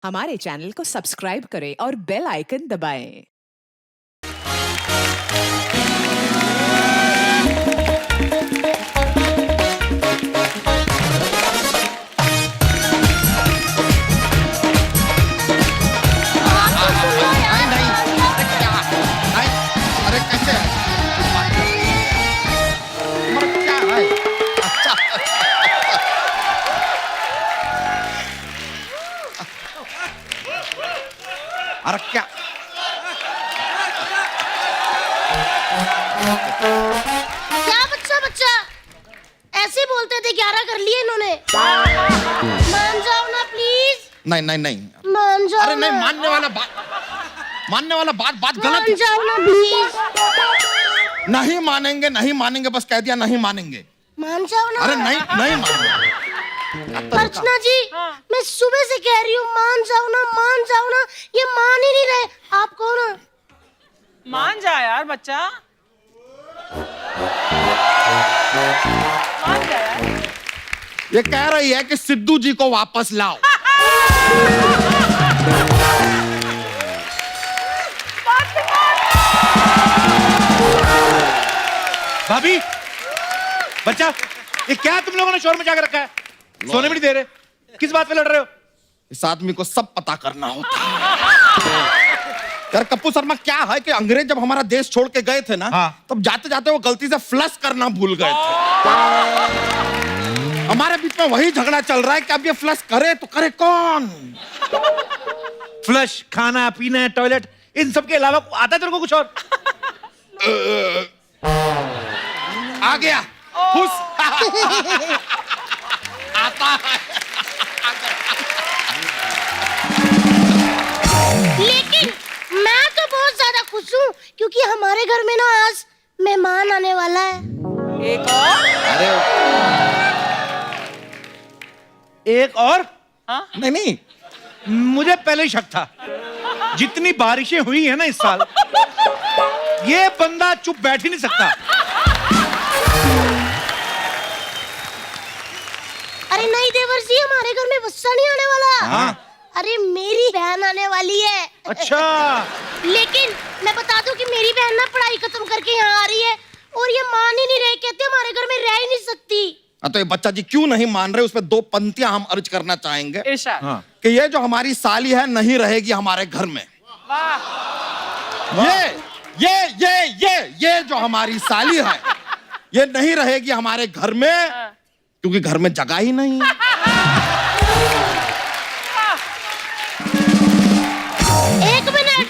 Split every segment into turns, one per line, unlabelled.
हमारे चैनल को सब्सक्राइब करें और बेल आइकन दबाएं।
अरे कैसे है? मर क्या है? अच्छा। अरे क्या?
क्या बच्चा बच्चा ऐसे बोलते थे 11 कर लिए इन्होंने। मान जाओ ना प्लीज।
नहीं नहीं नहीं।
मान जाओ।
अरे नहीं,
ना।
मानने वाला बात गलत
मान
है।
जाओ ना प्लीज।
नहीं मानेंगे, नहीं मानेंगे, बस कह दिया नहीं मानेंगे।
मान जाओ ना।
अरे नहीं नहीं मानेंगे।
अर्चना जी मैं सुबह से कह रही हूँ मान जाओ ना, मान जाओ ना, ये मान ही नहीं रहे। आप कहो ना।
मान जा यार बच्चा, मान जा यार।
ये कह रही है कि सिद्धू जी को वापस लाओ।
भाभी, बच्चा, ये क्या तुम लोगों ने शोर मचा के रखा है? सोने भी नहीं दे रहे। किस बात पे लड़ रहे हो?
इस आदमी को सब पता करना होता है। यार कप्पू शर्मा, क्या है कि अंग्रेज जब हमारा देश छोड़ के गए थे ना,
हाँ।
तब जाते जाते वो गलती से फ्लश करना भूल गए थे। हमारे बीच में वही झगड़ा चल रहा है कि अब ये फ्लश करे तो करे कौन?
फ्लश, खाना पीना, टॉयलेट, इन सब के अलावा आता है तेरे को कुछ और?
आ गया खुश। आता है।
लेकिन मैं तो बहुत ज्यादा खुश हूँ क्योंकि हमारे घर में ना आज मेहमान आने वाला है।
एक और?
अरे
एक और?
हाँ?
नहीं नहीं,
मुझे पहले ही शक था। जितनी बारिशें हुई है ना इस साल, ये बंदा चुप बैठ ही नहीं सकता।
अरे नहीं देवर जी, हमारे घर में बच्चा नहीं आने वाला।
हाँ।
अरे मेरी बहन आने वाली है।
अच्छा,
लेकिन मैं बता दूं कि मेरी बहन ना पढ़ाई खत्म करके यहाँ आ रही है और ये मान ही नहीं रहे, कहते हमारे घर में रह ही नहीं सकती।
तो ये बच्चा जी क्यों नहीं मान रहे, उसमें 2 पंक्तियां हम अर्ज करना चाहेंगे
इरशाद।
हाँ।
कि ये जो हमारी साली है नहीं रहेगी हमारे घर में।
वाह।
ये जो हमारी साली है ये नहीं रहेगी हमारे घर में, क्योंकि घर में जगह ही नहीं है।
एक मिनट,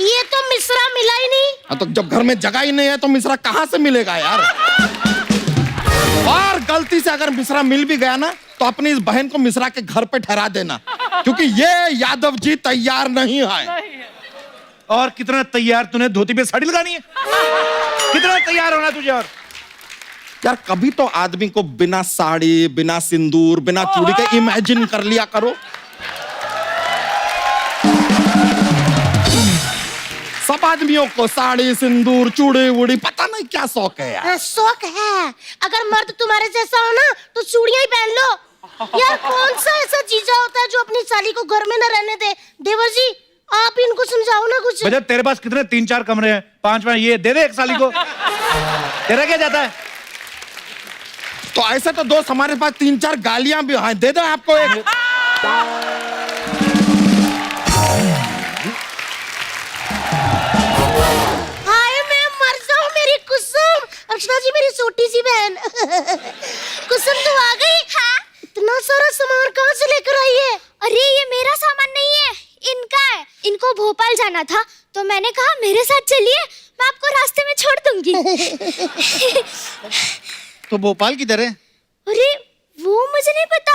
ये तो मिश्रा मिला ही नहीं।
तो जब घर में जगह ही नहीं है तो मिश्रा कहाँ से मिलेगा यार? और गलती से अगर मिश्रा मिल भी गया ना तो अपनी इस बहन को मिश्रा के घर पे ठहरा देना, क्योंकि ये यादव जी तैयार नहीं है।
और कितना तैयार तूने धोती पे साड़ी लगानी है? कितना तैयार होना तुझे? और
यार कभी तो आदमी को बिना साड़ी, बिना सिंदूर, बिना चूड़ी के इमेजिन कर लिया करो। सब आदमियों को साड़ी, सिंदूर, चूड़ी वूड़ी पता नहीं क्या शौक है यार।
शौक है। अगर मर्द तुम्हारे जैसा हो ना तो चूड़ियां ही पहन लो। यार कौन सा ऐसा जीजा होता है जो अपनी साली को घर में न रहने दे? देवर जी आप इनको समझाओ ना कुछ।
बजट, तेरे पास कितने 3-4 कमरे हैं, 5 ये दे दे एक साली को। तेरा क्या जाता है?
तो ऐसे तो दोस्त हमारे पास 3-4 गालियां भी हैं, दे दो आपको एक।
हाय मैं मर जाऊं मेरी कुसुम। अर्चना जी मेरी छोटी सी बहन। कुसुम तो आ गई? हाँ। इतना सारा सामान कहाँ से लेकर आई है?
अरे ये मेरा सामान नहीं है, इनका है। इनको भोपाल जाना था तो मैंने कहा मेरे साथ चलिए, मैं आपको रास्ते में छोड़ दूंगी।
तो भोपाल किधर है?
अरे वो मुझे नहीं पता,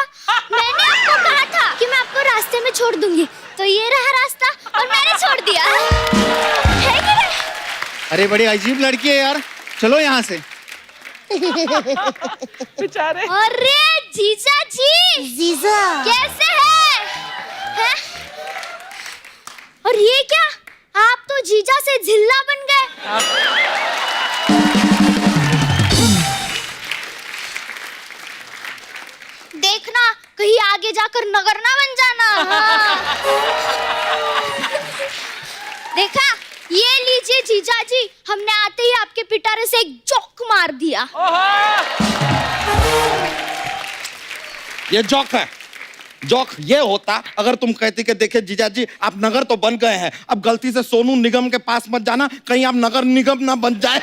मैंने आपको कहा था कि मैं आपको रास्ते में छोड़ दूंगी, तो ये रहा रास्ता और मैंने छोड़ दिया। है कि नहीं?
अरे बड़ी अजीब लड़की है यार, चलो यहाँ से।
बेचारे।
अरे जीजा जी,
जीजा
कैसे हैं? और ये क्या, आप तो जीजा से झिल्ला बन गए। देखना कहीं आगे जाकर नगर ना बन जाना। हाँ। देखा, ये लीजिए जीजा जी, हमने आते ही आपके पिटारे से एक जोक मार दिया।
ये जोक है। जोक ये होता अगर तुम कहती कि देखिए जीजा जी आप नगर तो बन गए हैं, अब गलती से सोनू निगम के पास मत जाना, कहीं आप नगर निगम ना बन जाए।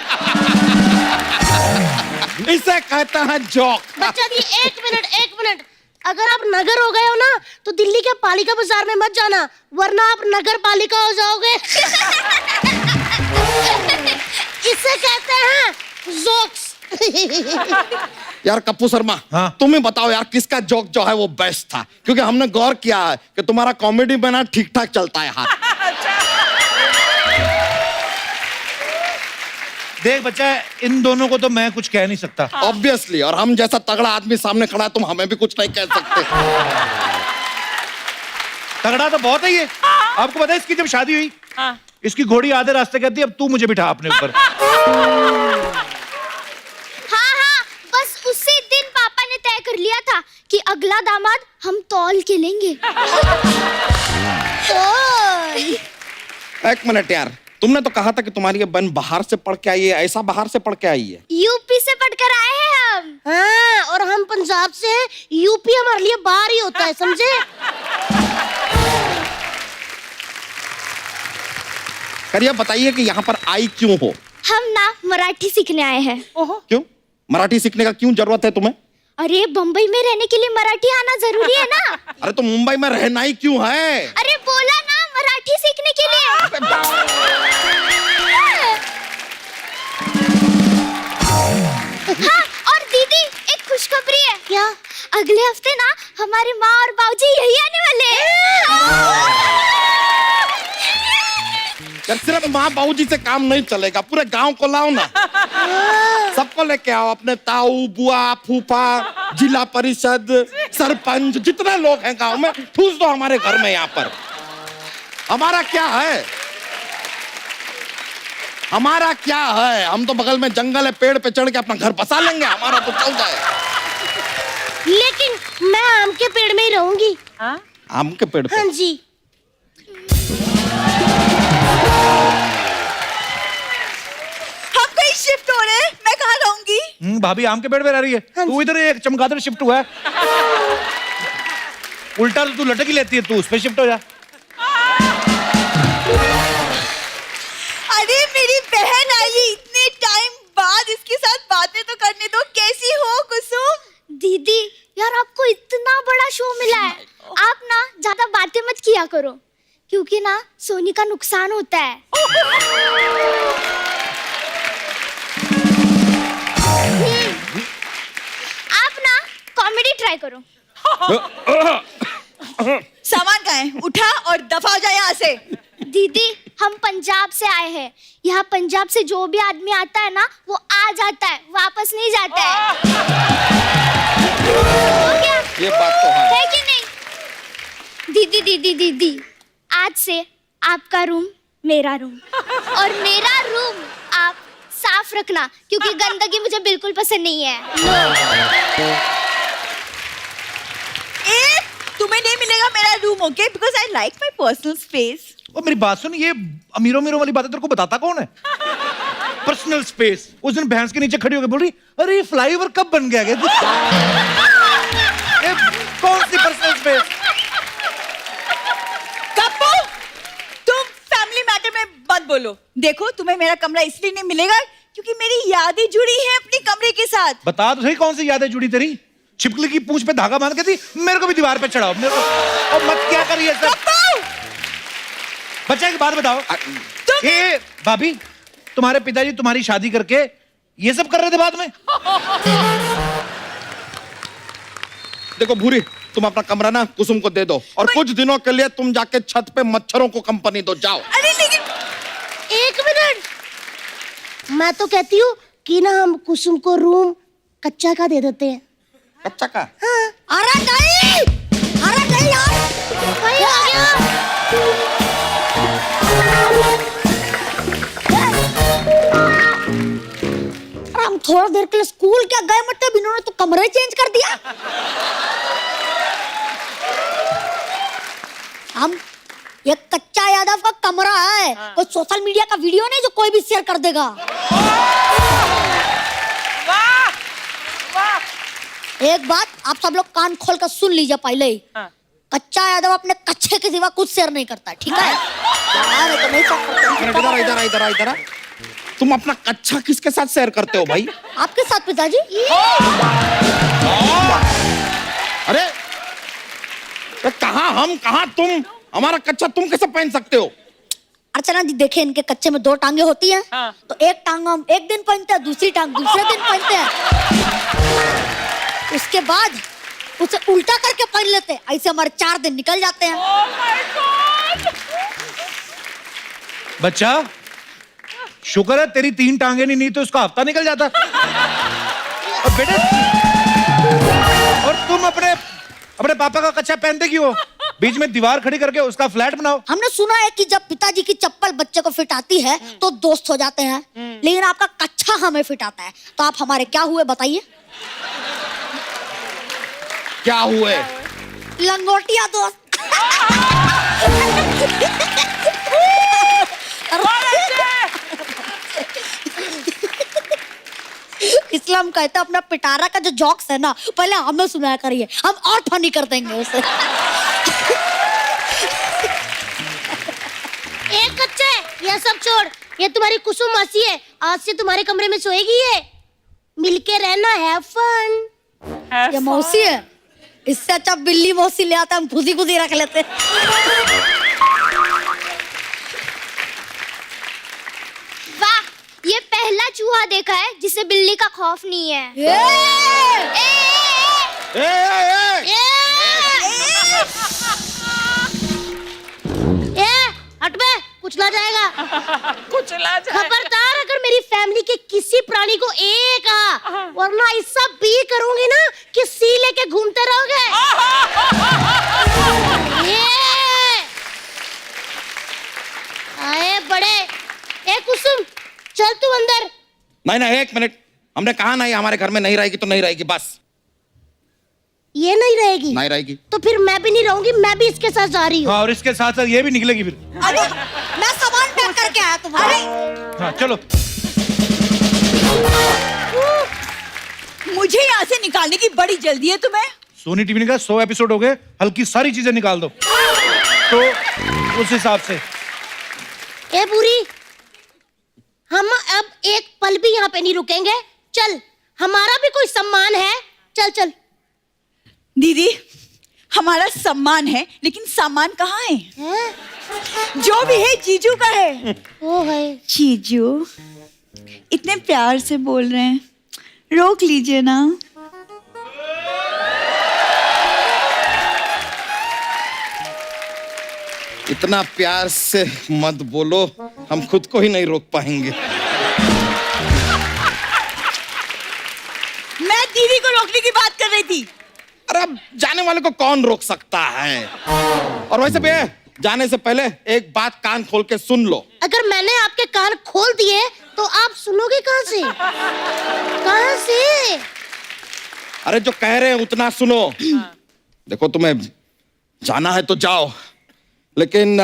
इसे कहता है जोक।
बच्चा दी एक मिनट, अगर आप नगर हो गए हो ना तो दिल्ली के पालिका बाजार में मत जाना, वरना आप नगर पालिका हो जाओगे। इसे कहते हैं जोक्स।
यार कप्पू शर्मा,
हाँ?
तुम ही बताओ यार किसका जोक जो है वो बेस्ट था, क्योंकि हमने गौर किया है कि तुम्हारा कॉमेडी में ना ठीक ठाक चलता है हाथ।
देख बच्चा, इन दोनों को तो मैं कुछ कह नहीं सकता।
ऑब्वियसली, और हम जैसा तगड़ा आदमी सामने खड़ा है तुम हमें भी कुछ नहीं कह सकते।
तगड़ा तो बहुत है ये। आपको पता है इसकी जब शादी हुई,
हाँ।
इसकी घोड़ी आधे रास्ते कहती अब तू मुझे बिठा अपने ऊपर।
हाँ, बस उसी दिन पापा ने तय कर लिया था कि अगला दामाद हम तौल के लेंगे।
एक मिनट यार, तुमने तो कहा था कि तुम्हारी ये बहन बाहर से पढ़ के आई है, ऐसा बाहर से पढ़ के आई है?
यूपी से पढ़कर आए हैं हम।
हाँ, और हम पंजाब से हैं, यूपी हमारे लिए बाहर ही होता है, समझे?
करिए बताइए कि यहाँ पर आई क्यों हो?
हम ना मराठी सीखने आए हैं।
क्यों? मराठी सीखने का क्यों जरूरत है तुम्हें?
अरे बम्बई में रहने के लिए मराठी आना जरूरी है ना।
अरे तो मुंबई में रहना ही क्यों है?
अरे बोला ना, मराठी सीखने के लिए। हाँ, और दीदी एक खुशखबरी है।
क्या?
अगले हफ्ते ना हमारे माँ और बाबूजी यही आने वाले हैं।
यार सिर्फ माँ बाबूजी से काम नहीं चलेगा, पूरे गांव को लाओ ना। सबको लेके आओ, अपने ताऊ, बुआ, फूफा, जिला परिषद, सरपंच, जितने लोग हैं गांव में ठूस दो हमारे घर में। यहाँ पर हमारा क्या है? हमारा क्या है? हम तो बगल में जंगल है, पेड़ पे चढ़ के अपना घर बसा लेंगे, हमारा तो चल जाए।
लेकिन मैं आम के पेड़ में ही रहूंगी।
हाँ?
आम के पेड़ पे?
हाँ जी।
हम कहीं शिफ्ट हो रहे हैं, मैं कहाँ रहूंगी?
भाभी आम के पेड़ पे रह रही है, तू इधर एक चमगादड़ शिफ्ट हुआ है। उल्टा तो तू लटक ही लेती है, तू उस पे शिफ्ट हो जा।
अरे मेरी बहन आई है इतने टाइम बाद, इसके साथ बातें तो करने दो। कैसी हो कुसुम?
दीदी यार, आपको इतना बड़ा शो मिला है, आप ना ज्यादा बातें मत किया करो, क्योंकि ना सोनी का नुकसान होता है। आप ना कॉमेडी ट्राई करो।
सामान कहाँ है? उठा और दफा हो जाए यहाँ से।
दीदी हम पंजाब से आए हैं, यहाँ पंजाब से जो भी आदमी आता है ना वो आ जाता है, वापस नहीं जाता है। हो गया?
ये बात तो है।
कि नहीं? दीदी दीदी दीदी, आज से आपका रूम मेरा रूम, और मेरा रूम आप साफ रखना, क्योंकि गंदगी मुझे बिल्कुल पसंद नहीं है।
ए, तुम्हें नहीं मिलेगा मेरा room, okay? Because I like my personal space.
और मेरी बात सुन, ये अमीरों अमीरों वाली बातें तेरे को बताता कौन है? Personal space. उस दिन भैंस के नीचे खड़ी होकर बोल रही, अरे ये फ्लाईओवर कब बन गया? ये कौन सी पर्सनल स्पेस?
कप्पू, तुम फैमिली मैटर में मत बोलो। देखो, तुम्हें मेरा कमरा इसलिए नहीं मिलेगा क्योंकि मेरी यादें जुड़ी हैं अपने कमरे के साथ।
बता तो सही, कौन सी यादें जुड़ी तेरी? छिपकली की पूंछ पे धागा बांध के थी, मेरे को भी दीवार पे चढ़ाओ, मेरे को। और मत क्या करिए सर। बच्चा एक बात बताओ, ये भाभी तुम्हारे पिताजी तुम्हारी शादी करके ये सब कर रहे थे बाद में?
देखो भूरी, तुम अपना कमरा ना कुसुम को दे दो, और कुछ दिनों के लिए तुम जाके छत पे मच्छरों को कंपनी दो, जाओ।
अरे लेकिन
एक मिनट, मैं तो कहती हूँ कि ना हम कुसुम को रूम कच्चा का दे देते हैं।
कच्चा का?
हाँ।
अरे नहीं यार,
भाई आ गया।
हम थोड़ा देर के लिए स्कूल क्या गए, मतलब इन्होंने तो कमरा चेंज कर दिया।
ये कच्चा यादव का कमरा है, कोई सोशल मीडिया का वीडियो नहीं जो कोई भी शेयर कर देगा।
वाह वाह।
एक बात आप सब लोग कान खोल कर सुन लीजिए पहले ही।
हाँ।
कच्चा यादव अपने कच्चे के सिवा कुछ शेयर नहीं करता, ठीक है? यार, ये तो नहीं शेयर करता।
इधर तुम अपना कच्चा किसके साथ शेयर करते हो भाई?
आपके साथ पिताजी।
अरे कहाँ हम कहाँ तुम? हमारा कच्चा तुम कैसे पहन सकते हो?
अर्चना जी देखे, इनके कच्चे में 2 टांगे होती हैं।
हाँ।
तो एक टांग हम एक दिन पहनते हैं, दूसरी टांग दूसरे दिन पहनते हैं। उसके बाद उसे उल्टा करके पहन लेते हैं, ऐसे हमारे 4 दिन निकल जाते हैं।
Oh my God!
बच्चा, शुक्र है तेरी 3 टांगे नहीं तो उसका हफ्ता निकल जाता। और बेटे, और तुम अपने पापा का कच्चा पहनते क्यों हो? बीच में दीवार खड़ी करके उसका फ्लैट बनाओ।
हमने सुना है कि जब पिताजी की चप्पल बच्चे को फिट आती है तो दोस्त हो जाते हैं, लेकिन आपका कच्चा हमें फिट आता है, तो आप हमारे क्या हुए बताइए?
क्या हुए?
लंगोटिया दोस्त। इसलिए हम कहते हैं अपना पिटारा का जो जॉक्स है ना, पहले हमें सुनाया करिए, हम और फनी कर देंगे उसे।
एक कच्चे, ये सब छोड़, ये तुम्हारी कुसुम मासी है, आज से तुम्हारे कमरे में सोएगी ये। मिलके रहना, हैव फन।
ये मौसी है, इससे अच्छा बिल्ली मौसी ले आता, हम खुदी रख लेते।
वाह, ये पहला चूहा देखा है जिसे बिल्ली का खौफ नहीं है।
हट बे, कुचला जाएगा।
कुचला जाए।
खबरदार, अगर मेरी फैमिली के किसी प्राणी को वरना ऐसा बी करूंगी ना कि सी लेके घूमते रहोगे। आए बड़े। ए कुसुम, चल तू अंदर।
नहीं, 1 मिनट, हमने कहा नहीं हमारे घर में नहीं रहेगी तो नहीं रहेगी, बस।
ये नहीं रहेगी?
नहीं रहेगी
तो फिर मैं भी नहीं रहूंगी, मैं भी इसके साथ जा रही हूँ।
हाँ, और इसके साथ साथ ये भी निकलेगी फिर।
अरे मैं सामान पैक करके आया तुम्हारे।
हाँ, चलो।
मुझे यहाँ से निकालने की बड़ी जल्दी है तुम्हें।
सोनी टीवी ने कहा 100 एपिसोड हो गए, हल्की सारी चीजें निकाल दो, तो उस हिसाब से।
ए बुरी, हम अब एक पल भी यहाँ पे नहीं रुकेंगे। चल, हमारा भी कोई सम्मान है। चल चल।
दीदी, हमारा सम्मान है, लेकिन सामान कहाँ है? जो भी है जीजू का है।
वो है
जीजू, इतने प्यार से बोल रहे हैं, रोक लीजिए ना।
इतना प्यार से मत बोलो, हम खुद को ही नहीं रोक पाएंगे।
मैं दीदी को रोकने की बात कर रही थी।
अरे अब जाने वाले को कौन रोक सकता है? और वैसे भी जाने से पहले एक बात कान खोल के सुन लो।
अगर मैंने आपके कान खोल दिए तो आप सुनोगे कहाँ से? कहाँ से?
अरे जो कह रहे हैं उतना सुनो। देखो, तुम्हें जाना है तो जाओ, लेकिन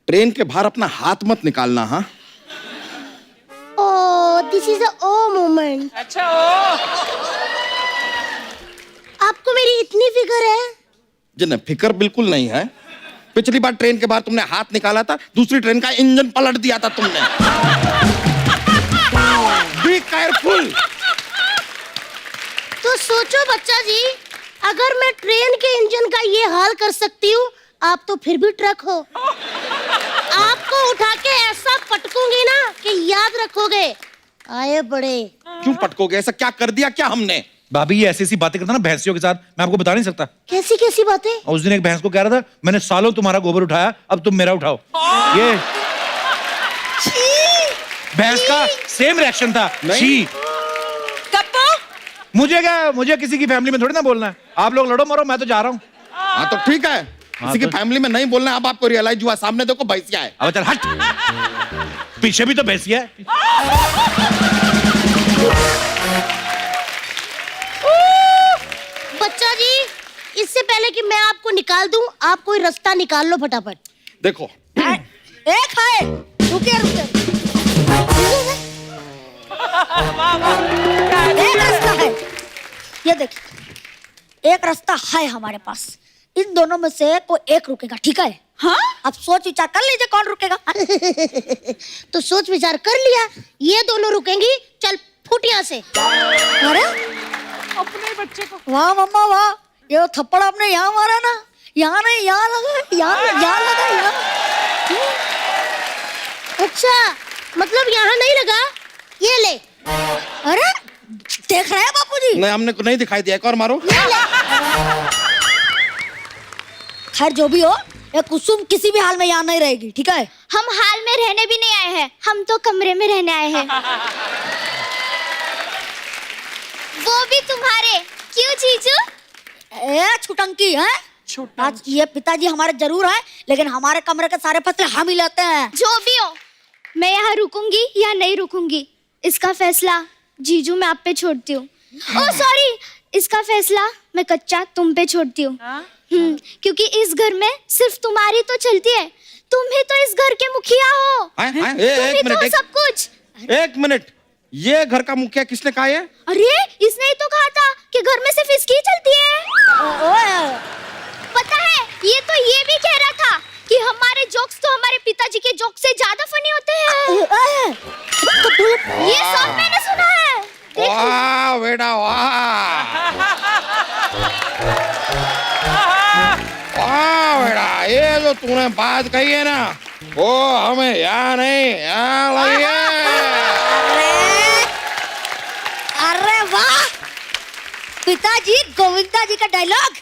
ट्रेन के बाहर अपना हाथ मत निकालना। हाँ,
oh, this is a oh moment.
अच्छा, ओ
आपको मेरी इतनी फिक्र है?
जी नहीं, फिक्र बिल्कुल नहीं है। पिछली बार ट्रेन के बाहर तुमने हाथ निकाला था, दूसरी ट्रेन का इंजन पलट दिया था तुमने। Be careful.
तो सोचो बच्चा जी, अगर मैं ट्रेन के इंजन का ये हाल कर सकती हूँ, आप तो फिर भी ट्रक हो। आपको उठा के ऐसा पटकूंगी ना कि याद रखोगे। आए बड़े।
क्यों पटकोगे? ऐसा क्या कर दिया क्या हमने?
भाभी, ये ऐसी बातें करता ना भैंसियों के साथ, मैं आपको बता नहीं सकता।
कैसी कैसी बातें?
और उस दिन एक भैंस को कह रहा था, मैंने सालों तुम्हारा गोबर उठाया, अब तुम मेरा उठाओ। ये भैंस का सेम रिएक्शन था। छी।
कप्पू,
मुझे क्या, मुझे किसी की फैमिली में थोड़ी ना बोलना है। आप लोग लड़ो मरो, मैं तो जा रहा हूँ।
हाँ तो ठीक है, किसी की फैमिली में नहीं बोलना। अब आपको रियलाइज हुआ, सामने देखो भैंसिया है।
अब चल हट, पीछे भी तो भैंसिया है।
बच्चा जी, इससे पहले पहले कि मैं आपको निकाल दूं, आप कोई रास्ता निकाल लो फटाफट।
देखो
एक है, रुकिए रुकिए, एक रास्ता है, ये देखिए, एक रास्ता है हमारे पास। इन दोनों में से कोई एक रुकेगा, ठीक है?
हाँ?
अब सोच विचार कर लीजिए कौन रुकेगा।
तो सोच विचार कर लिया, ये दोनों रुकेंगी। चल फुट यहाँ से।
अरे
अपने बच्चे को
वाह मम्मा वाह, ये थप्पड़ आपने यहाँ मारा ना, यहाँ नहीं यहाँ लगा, यहाँ लगा यहाँ।
अच्छा, मतलब यहाँ नहीं लगा, ये ले।
अरे देख रहे हैं बापूजी?
नहीं, हमने को नहीं दिखाई दिया, एक और मारो।
खैर जो भी हो, ये कुसुम किसी भी हाल में यहाँ नहीं रहेगी, ठीक है?
हम हाल में रहने भी नहीं आए हैं, हम तो कमरे में रहने आए हैं। वो भी तुम्हारे, क्यों जीजू?
ए छुटंकी है, आज ये पिताजी हमारे जरूर हैं, लेकिन हमारे कमरे के सारे फैसले हम ही लेते हैं।
जो भी हो, मैं यहाँ रुकूंगी या नहीं रुकूंगी, इसका फैसला जीजू मैं आप पे छोड़ती हूँ। ओह सॉरी, इसका फैसला मैं कच्चा तुम पे छोड़ती हूँ। क्योंकि इस घर में सिर्फ तुम्हारी तो चलती है, तुम ही तो इस घर के मुखिया हो।
आए, आए,
तुम ही
एक
तो
मिनट,
सब कुछ।
एक मिनट, ये घर का मुखिया किसने कहा है?
अरे इसने ही तो कहा था कि घर में सिर्फ इसकी ही चलती है। पता है, ये तो ये भी कह रहा था कि हमारे जोक्स तो हमारे पिताजी के जोक्स से ज्यादा फनी होते हैं। ये सब मैंने सुना है।
वाह बेटा वाह, वाह बेटा, ये जो तूने बात कही है ना, वो हमें यहाँ नहीं, यहाँ लगी है।
अरे वाह, पिताजी गोविंदा जी का डायलॉग।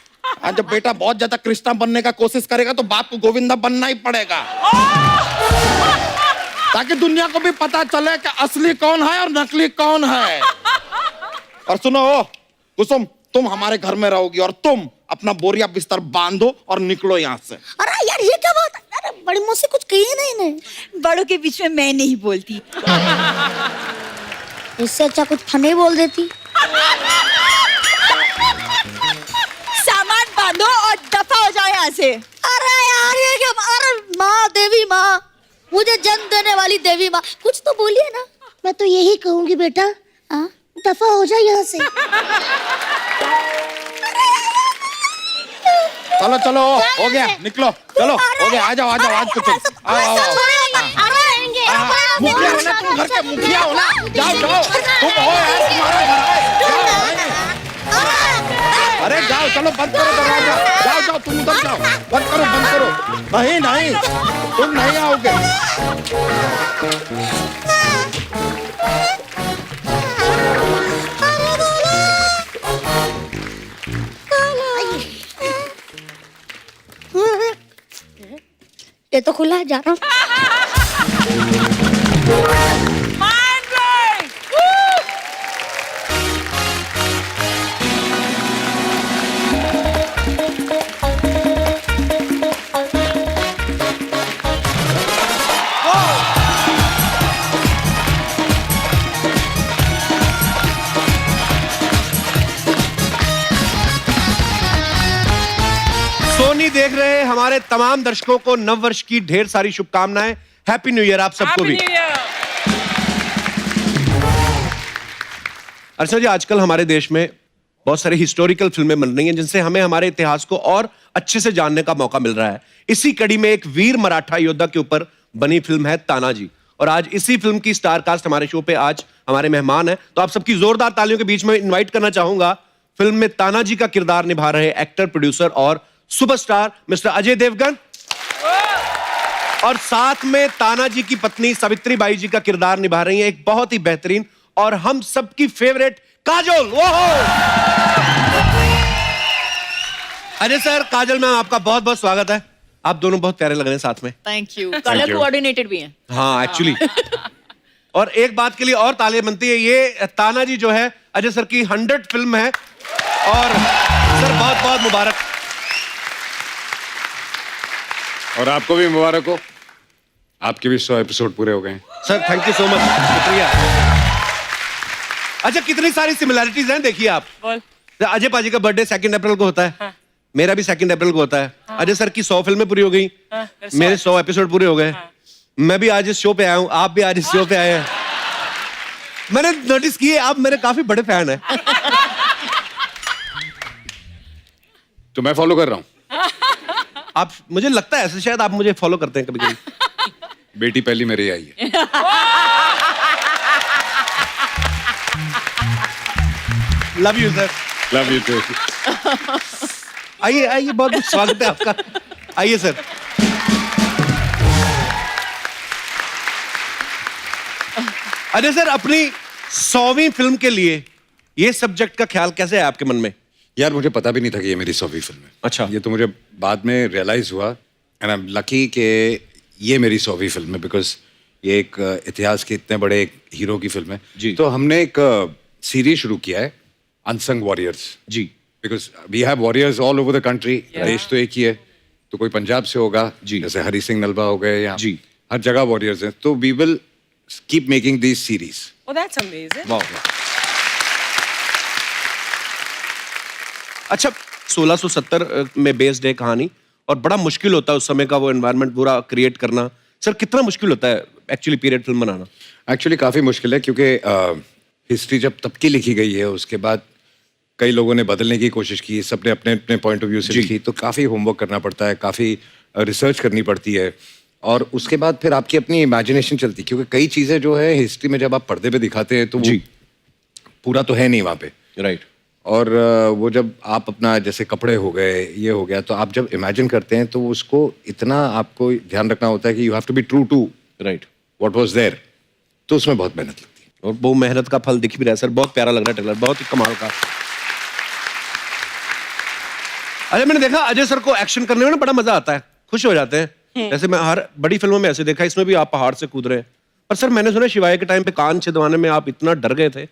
जब बेटा बहुत ज्यादा कृष्णा बनने का कोशिश करेगा तो बाप को गोविंदा बनना ही पड़ेगा, ताकि दुनिया को भी पता चले कि असली कौन है और नकली कौन है। और सुनो कुसुम, तुम हमारे घर में रहोगी और तुम अपना बोरिया बिस्तर बांधो और निकलो यहाँ से।
अरे यार ये क्या बात है? अरे बड़ी मुझसे कुछ कही नहीं ने।
बड़ों के बीच में मैं नहीं बोलती।
इससे अच्छा कुछ फनी बोल देती।
सामान बांधो और दफा हो जाओ यहाँ से।
अरे यार ये क्या? अरे माँ, देवी माँ, मुझे जन्म देने वाली देवी माँ, कुछ तो बोलिए ना।
मैं तो यही कहूंगी बेटा, दफा हो जाए यहाँ से।
चलो चलो, हो गया, निकलो, चलो हो गया, आ जाओ आ जाओ, आज कुछ आओ आओ आओ। मुखिया हो ना तुम, घर के मुखिया हो ना, जाओ जाओ, तुम हो यार, तुम्हारा घर है, जाओ। अरे जाओ, चलो बंद करो दरवाजा, जाओ जाओ, तुम उधर जाओ, बंद करो बंद करो। नहीं नहीं, तुम नहीं आओगे।
ये तो खुला है, जा रहा हूँ।
सोनी देख रहे हमारे तमाम दर्शकों को नव वर्ष की ढेर सारी शुभकामनाएं। हैप्पी न्यू ईयर आप सबको भी। अर्चना जी, आजकल हमारे देश में बहुत सारी हिस्टोरिकल फिल्में बन रही हैं जिनसे हमें हमारे इतिहास को और अच्छे से जानने का मौका मिल रहा है। इसी कड़ी में एक वीर मराठा योद्धा के ऊपर बनी फिल्म है तानाजी, और आज इसी फिल्म की स्टार कास्ट हमारे शो पे आज हमारे मेहमान है। तो आप सबकी जोरदार तालियों के बीच में इनवाइट करना चाहूंगा फिल्म में तानाजी का किरदार निभा रहे एक्टर, प्रोड्यूसर और सुपरस्टार मिस्टर अजय देवगन, और साथ में तानाजी की पत्नी सावित्री बाई जी का किरदार निभा रही हैं एक बहुत ही बेहतरीन और हम सबकी फेवरेट काजोल। ओहो अजय सर, काजल मैम, आपका बहुत बहुत स्वागत है। आप दोनों बहुत प्यारे लग रहे हैं साथ में।
थैंक यू, कलर कोऑर्डिनेटेड भी हैं।
हाँ एक्चुअली। और एक बात के लिए और तालियां बनती है, ये तानाजी जो है अजय सर की 100 फिल्म है, और सर बहुत बहुत मुबारक।
और आपको भी मुबारक हो, आपके भी 100 एपिसोड पूरे हो गए।
Sir thank you so much, शुक्रिया। अच्छा, कितनी सारी सिमिलैरिटीज हैं देखिए आप।
बोल।
अजय पाजी का बर्थडे 2 अप्रैल को होता है,
मेरा भी 2 अप्रैल को होता है। अजय सर की 100 फिल्में पूरी हो गई, मेरे 100 एपिसोड पूरे हो गए। मैं भी आज इस शो पे आया हूँ, आप भी आज इस शो पे आए हैं। मैंने नोटिस किए आप मेरे काफी बड़े फैन हैं।
तो मैं फॉलो कर रहा हूँ।
आप, मुझे लगता है ऐसे शायद आप मुझे फॉलो करते हैं कभी कभी।
बेटी पहली मेरी आई है।
Love you sir.
Love you too.
आइए आइए, बहुत बहुत स्वागत है आपका। आइए सर। अजय सर, अपनी 100वीं फिल्म के लिए ये सब्जेक्ट का ख्याल कैसे है आपके मन में?
यार मुझे पता भी नहीं था कि ये मेरी 100वीं फिल्म है।
अच्छा।
ये तो मुझे बाद में रियलाइज हुआ एंड आई एम लकी कि ये मेरी 100वीं फिल्म है, बिकॉज ये एक इतिहास के इतने बड़े एक हीरो की फिल्म है
जी।
तो हमने एक सीरीज शुरू किया है, अनसंग वॉरियर्स।
जी।
Because we have warriors all over the country. देश तो एक ही है, तो कोई पंजाब से होगा
जी।
जैसे हरी सिंह नलवा हो गए, या
जी।
हर जगह वॉरियर्स हैं। तो we will keep making this series.
Oh, that's amazing.
वाह। अच्छा, 1670 में बेस्ड है कहानी, और बड़ा मुश्किल होता है उस समय का वो एनवायरनमेंट पूरा क्रिएट करना। सर, कितना मुश्किल होता है एक्चुअली पीरियड फिल्म बनाना?
एक्चुअली काफ़ी मुश्किल है, क्योंकि हिस्ट्री जब तब की लिखी गई है, उसके बाद कई लोगों ने बदलने की कोशिश की, सबने अपने अपने पॉइंट ऑफ व्यू से लिखी, तो काफ़ी होमवर्क करना पड़ता है, काफ़ी रिसर्च करनी पड़ती है, और उसके बाद फिर आपकी अपनी इमेजिनेशन चलती है, क्योंकि कई चीज़ें जो है हिस्ट्री में जब आप पर्दे पे दिखाते हैं तो वो पूरा तो है नहीं वहाँ पे।
राइट।
और वो जब आप अपना जैसे कपड़े हो गए, ये हो गया, तो आप जब इमेजिन करते हैं तो उसको इतना आपको ध्यान रखना होता है कि you have to be true to
right
what was there, तो उसमें बहुत मेहनत लगती है।
और वो मेहनत का फल दिख भी रहा है सर, बहुत प्यारा लग रहा है ट्रेलर, बहुत ही कमाल का। अरे मैंने देखा अजय सर को एक्शन करने में ना बड़ा मजा आता है, खुश हो जाते हैं। जैसे मैं हर बड़ी फिल्मों में ऐसे देखा, इसमें भी आप पहाड़ से कूद रहे हैं। पर सर मैंने सुना शिवाय के टाइम पे कान छिदवाने में आप इतना डर गए थे,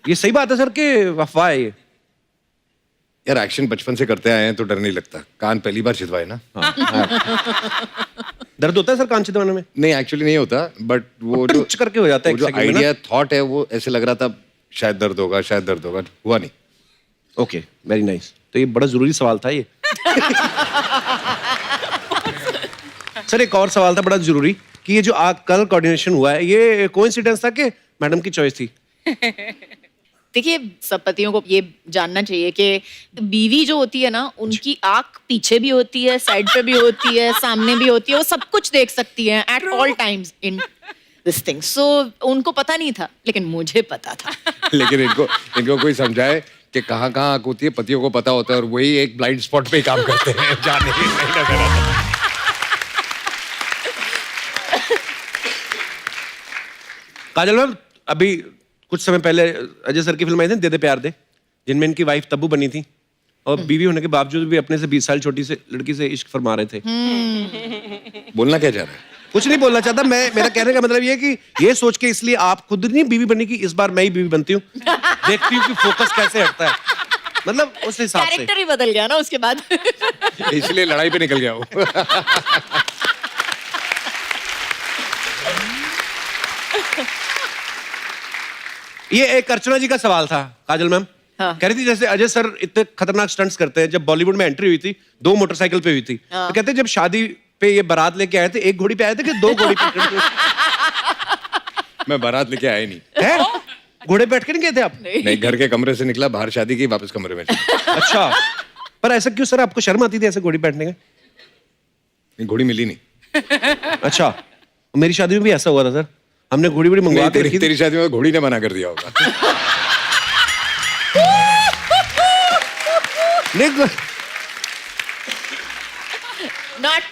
ये सही बात है सर कि अफवाह है ये?
यार एक्शन बचपन से करते आए हैं तो डर नहीं लगता, कान पहली बार छिदवाए ना।
दर्द होता है सर कान छिदवाने में?
नहीं, एक्चुअली नहीं होता, बट वो जो
करके हो जाता है,
वो जो आइडिया थॉट है वो ऐसे लग रहा था शायद दर्द होगा, शायद दर्द होगा, हुआ नहीं।
Okay, very nice. तो ये बड़ा जरूरी सवाल था ये। सर एक और सवाल था बड़ा जरूरी, कि ये जो कल कोऑर्डिनेशन हुआ है, ये कोइंसिडेंस था कि मैडम की चॉइस थी?
देखिए, सब पतियों को ये जानना चाहिए कि बीवी जो होती है ना, उनकी आंख पीछे भी होती है, साइड पे भी होती है, सामने भी होती है, वो सब कुछ देख सकती है at all times in this thing. So उनको पता नहीं था, लेकिन मुझे पता था।
लेकिन इनको कोई समझाए कि कहाँ कहाँ आंख होती है, पतियों को पता होता है, और वही एक ब्लाइंड स्पॉट पे ही काम करते हैं, जाने ही नहीं नजर आता।
काजल मैम, अभी कुछ समय पहले अजय सर की फिल्म आई थी दे दे प्यार दे, जिनमें इनकी वाइफ तब्बू बनी थी, और बीवी होने के बावजूद भी अपने से 20 साल छोटी से लड़की से इश्क फरमा रहे थे।
बोलना क्या चाह रहा है?
कुछ नहीं बोलना चाहता मैं, मेरा कहने का मतलब ये है कि ये सोच के इसलिए आप खुद नहीं बीवी बनने की, इस बार मैं ही बीवी बनती हूँ, देखती हूँ कि फोकस कैसे हटता है, मतलब उस हिसाब से।
कैरेक्टर ही बदल गया ना उसके बाद।
इसलिए लड़ाई पे निकल गया वो।
ये एक अर्चना जी का सवाल था काजल मैम।
हाँ।
कह रही थी जैसे अजय सर इतने खतरनाक स्टंट्स करते हैं, जब बॉलीवुड में एंट्री हुई थी 2 मोटरसाइकिल पे हुई थी, तो कहते हैं जब शादी पे ये बारात लेके आए थे, 1 घोड़ी पे आए थे कि 2 घोड़ी पे?
मैं बारात लेके आया नहीं
है, घोड़े पे बैठ के नहीं गए थे आप?
नहीं, घर के कमरे से निकला, बाहर शादी की, वापस कमरे में चला।
अच्छा, पर ऐसा क्यों सर, आपको शर्म आती थी ऐसे घोड़ी पे बैठने का?
घोड़ी मिली नहीं।
अच्छा, मेरी शादी में भी ऐसा हुआ था सर, हमने घोड़ी बड़ी मंगवा के रखी थी।
तेरी शादी में घोड़ी ने मना कर दिया होगा।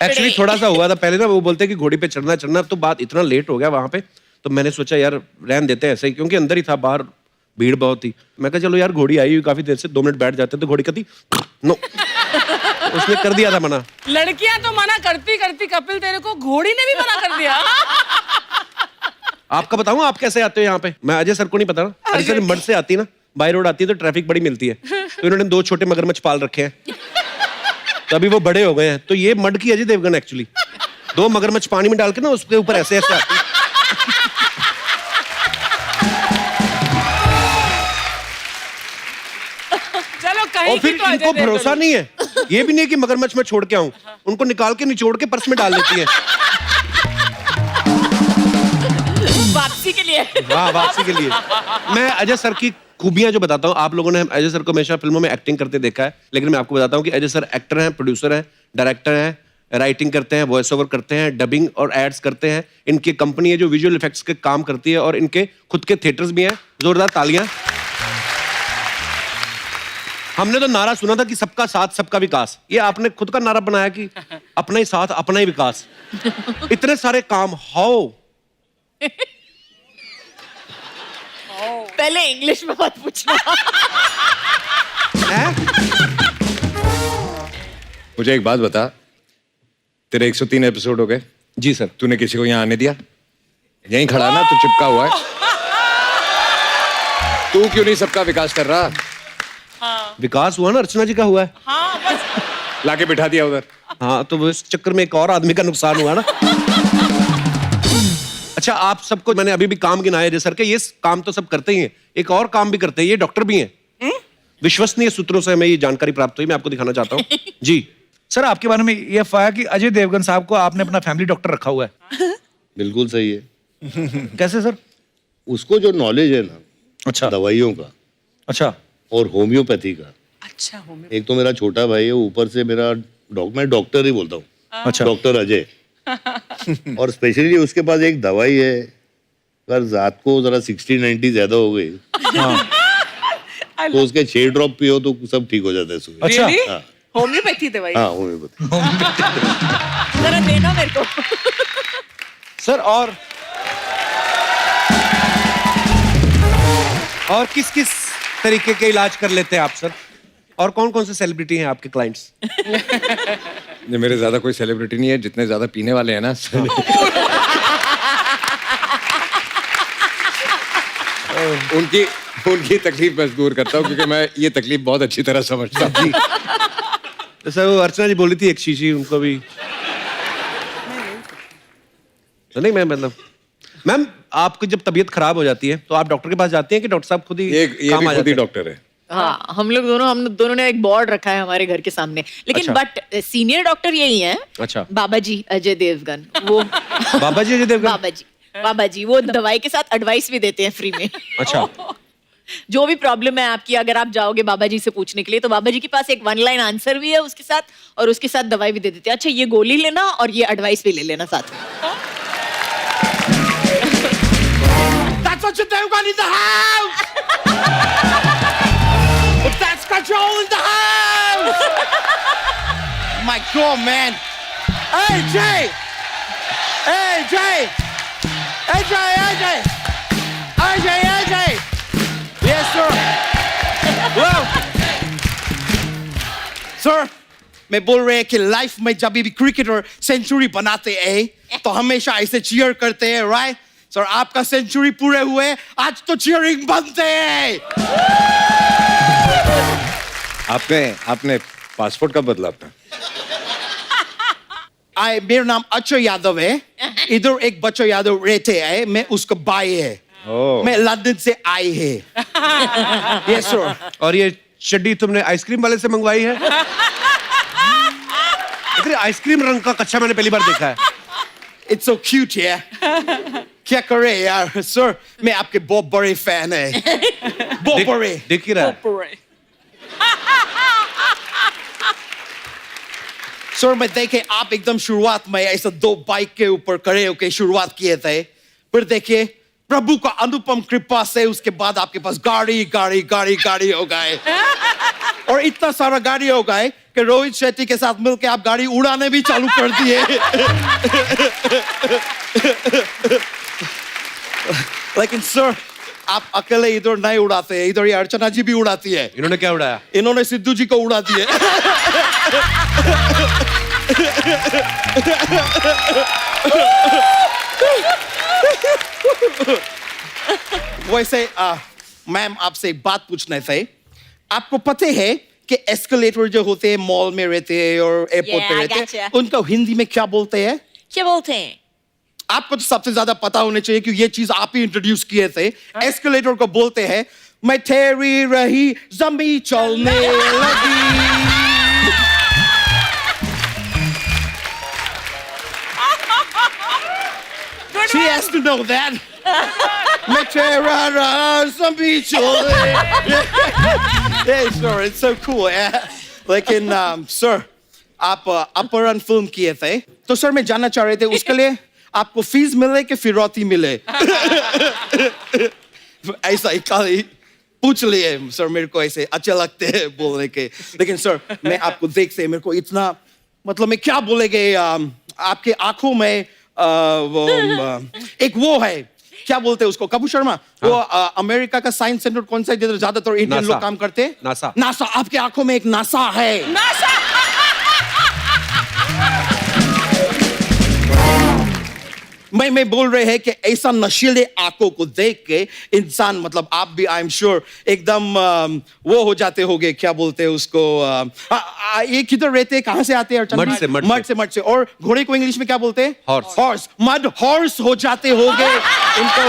एक्चुअली थोड़ा सा हुआ था पहले ना, वो बोलते कि घोड़ी पे चढ़ना, तो बात इतना लेट हो गया वहां पे, तो मैंने सोचा यार रहन देते हैं ऐसे ही, क्योंकि अंदर ही था, बाहर भीड़ बहुत थी। मैं कहा चलो यार घोड़ी आई हुई काफी देर से, 2 मिनट बैठ जाते, तो घोड़ी कहती नो, उसने कर दिया था मना।
लड़कियां तो मना करती करती कपिल तेरे को घोड़ी ने भी मना कर दिया।
आपका बताऊं आप कैसे आते हो यहाँ पे? मैं अजय सर को नहीं पता ना, अजय सर मड से आती ना, बाय रोड आती है तो ट्रैफिक बड़ी मिलती है, तो इन्होंने 2 छोटे मगरमच्छ पाल रखे हैं, तो अभी वो बड़े हो गए हैं, तो ये मड की अजय देवगन एक्चुअली 2 मगरमच्छ पानी में डाल के ना उसके ऊपर ऐसे ऐसे आती है।
चलो
और फिर इनको भरोसा नहीं है, ये भी नहीं है कि मगरमच्छ में छोड़ के आऊं, उनको निकाल के निचोड़ के पर्स में डाल लेती है।
वापसी के लिए।
हाँ, वापसी के लिए। मैं अजय सर की खूबियां जो बताता हूँ, आप लोगों ने अजय सर को हमेशा फिल्मों में एक्टिंग करते देखा है, लेकिन मैं आपको बताता हूँ कि अजय सर एक्टर हैं, प्रोड्यूसर हैं, डायरेक्टर हैं, राइटिंग करते हैं, वॉइस ओवर करते हैं, डबिंग और एड्स करते हैं। इनकी कंपनी है जो विजुअल इफेक्ट्स के काम करती है और इनके खुद के थिएटर्स भी हैं। जोरदार तालियां। हमने तो नारा सुना था कि सबका साथ सबका विकास, ये आपने खुद का नारा बनाया कि अपना ही साथ अपना ही विकास। इतने सारे काम, हाउ?
पहले इंग्लिश में मत पूछना।
मुझे एक बात बता, तेरे 103 एपिसोड हो गए।
जी सर।
तूने किसी को यहाँ आने दिया? यहीं खड़ा ना, तू चिपका हुआ है। तू क्यों नहीं सबका विकास कर रहा?
विकास हुआ ना, अर्चना जी का हुआ है।
लाके बिठा दिया उधर।
हाँ, तो वो इस चक्कर में एक और आदमी का नुकसान हुआ ना। अच्छा, आप सबको मैंने अभी भी काम गिनाए अजय सर के, ये काम तो सब करते ही हैं, एक और काम भी करते हैं, ये डॉक्टर भी हैं। विश्वसनीय सूत्रों से हमें ये जानकारी प्राप्त हुई, मैं आपको दिखाना चाहता हूँ। जी
सर, आपके बारे में ये अफवाह कि अजय देवगन साहब को आपने अपना फैमिली डॉक्टर रखा हुआ है।
बिल्कुल सही है।
कैसे सर?
उसको जो नॉलेज है ना,
अच्छा,
दवाइयों का,
अच्छा,
और होम्योपैथी का।
अच्छा,
एक तो मेरा छोटा भाई है, ऊपर से मेरा मैं डॉक्टर ही बोलता हूँ।
अच्छा,
डॉक्टर अजय। और स्पेशली उसके पास एक दवाई है, अगर रात को जरा 60-90 ज्यादा हो गई तो उसके 6 ड्रॉप पियो तो सब ठीक हो जाता है सुबह।
अच्छा,
हाँ,
होम्योपैथी दवाई।
हाँ, होम्योपैथी।
जरा देना मेरे को।
सर, और किस किस तरीके के इलाज कर लेते हैं आप सर? और कौन कौन से सेलिब्रिटी हैं आपके क्लाइंट्स?
ये मेरे ज्यादा कोई सेलिब्रिटी नहीं है, जितने ज्यादा पीने वाले हैं ना। उनकी तकलीफ मैं दूर करता हूँ, क्योंकि मैं ये तकलीफ बहुत अच्छी तरह समझता हूँ।
तो सर, वो अर्चना जी बोली थी एक शीशी, उनको भी तो नहीं, मैं मतलब मैम, आपकी जब तबीयत खराब हो जाती है तो आप डॉक्टर के पास जाती हैं कि डॉक्टर साहब खुद ही
ये
काम
भी
आ
खुद
जाते
ही
हैं?
डॉक्टर है।
हाँ, हम दोनों ने एक बोर्ड रखा है हमारे घर के सामने, लेकिन
अच्छा।
बट सीनियर डॉक्टर यही है।
अच्छा।
बाबा जी अजय देवगन, वो
बाबा जी अजय देवगन?
बाबा जी वो दवाई के साथ एडवाइस भी देते हैं फ्री में।
अच्छा।
जो भी प्रॉब्लम है आपकी, अगर आप जाओगे बाबा जी से पूछने के लिए, तो बाबा जी के पास एक 1 लाइन आंसर भी है उसके साथ, और उसके साथ दवाई भी दे देते हैं। अच्छा, ये गोली लेना और ये एडवाइस भी ले लेना साथ में।
That's what you do in the house. That's control in the house. My God, man. Hey, Jay. Hey, Jay. Hey, Jay. Hey, Jay. Hey, Jay. Hey, Jay. Yes, sir. Well, sir, मैं बोल रहे हैं कि life में जब भी cricketer century बनाते हैं तो हमेशा ऐसे चीयर करते हैं, राइट? सर, आपका सेंचुरी पूरे हुए, आज तो चीयरिंग बनते हैं।
आपने पासपोर्ट कब बदला अपना?
मेरा नाम अक्षय यादव है। इधर एक बच्चा यादव रहते हैं, मैं उसका भाई है। मैं लंदन से आई है। Yes sir.
और ये चड्डी तुमने आइसक्रीम वाले से मंगवाई है? इतने आइसक्रीम रंग का कच्चा मैंने पहली बार देखा है।
It's so cute, yeah. क्या करे यार सर, मैं आपके बहुत बड़े फैन है। बहुत बड़े।
दिख ही रहा है।
सर, मैं देखे आप एकदम शुरुआत में ऐसा 2 बाइक के ऊपर खड़े होके शुरुआत किए थे, फिर देखिए प्रभु का अनुपम कृपा से उसके बाद आपके पास गाड़ी हो गए, और इतना सारा गाड़ी हो गए कि रोहित शेट्टी के साथ मिलके आप गाड़ी उड़ाने भी चालू कर दिए। लेकिन सर, आप अकेले इधर नहीं उड़ाते, इधर ये अर्चना जी भी उड़ाती है।
इन्होंने क्या उड़ाया?
इन्होंने सिद्धू जी को उड़ा दिए। वैसे मैम, आपसे एक बात पूछना थे। आपको पता है कि एस्केलेटर जो होते हैं मॉल में रहते हैं और एयरपोर्ट पे रहते हैं, उनको हिंदी में क्या बोलते हैं?
क्या बोलते हैं?
आपको तो सबसे ज्यादा पता होना चाहिए कि ये चीज आप ही इंट्रोड्यूस किए थे। एस्केलेटर को बोलते हैं मैं ठहरी रही जमी चलने लगी. She has to know that. मैं ठहरा रहा जमी चलने. Hey, sir, it's so cool. Yeah. लेकिन सर आप अपहरण फिल्म किए थे तो सर मैं जानना चाह रहे थे उसके लिए आपको फीस मिले कि फिरौती मिले. ऐसा ही खाली पूछ लिए सर, मेरे को ऐसे अच्छे लगते हैं बोलने के. लेकिन सर मैं आपको देखते मेरे को इतना मतलब मैं क्या बोलेंगे आपके आंखों में एक वो है क्या बोलते हैं उसको कपूर शर्मा. वो अमेरिका का साइंस सेंटर कौन सा है जिधर ज्यादातर इंडियन लोग काम करते हैं.
नासा.
नासा. आपके आंखों में एक नासा है.
नासा.
मैं बोल रहे हैं कि ऐसा नशीले आंखों को देख के इंसान मतलब आप भी आई एम श्योर एकदम वो हो जाते होगे. क्या बोलते हैं उसको ये किधर रहते हैं कहाँ से आते हैं. मड से. और घोड़े को इंग्लिश में क्या बोलते हैं. हॉर्स. मड हॉर्स हो जाते होगे उनको.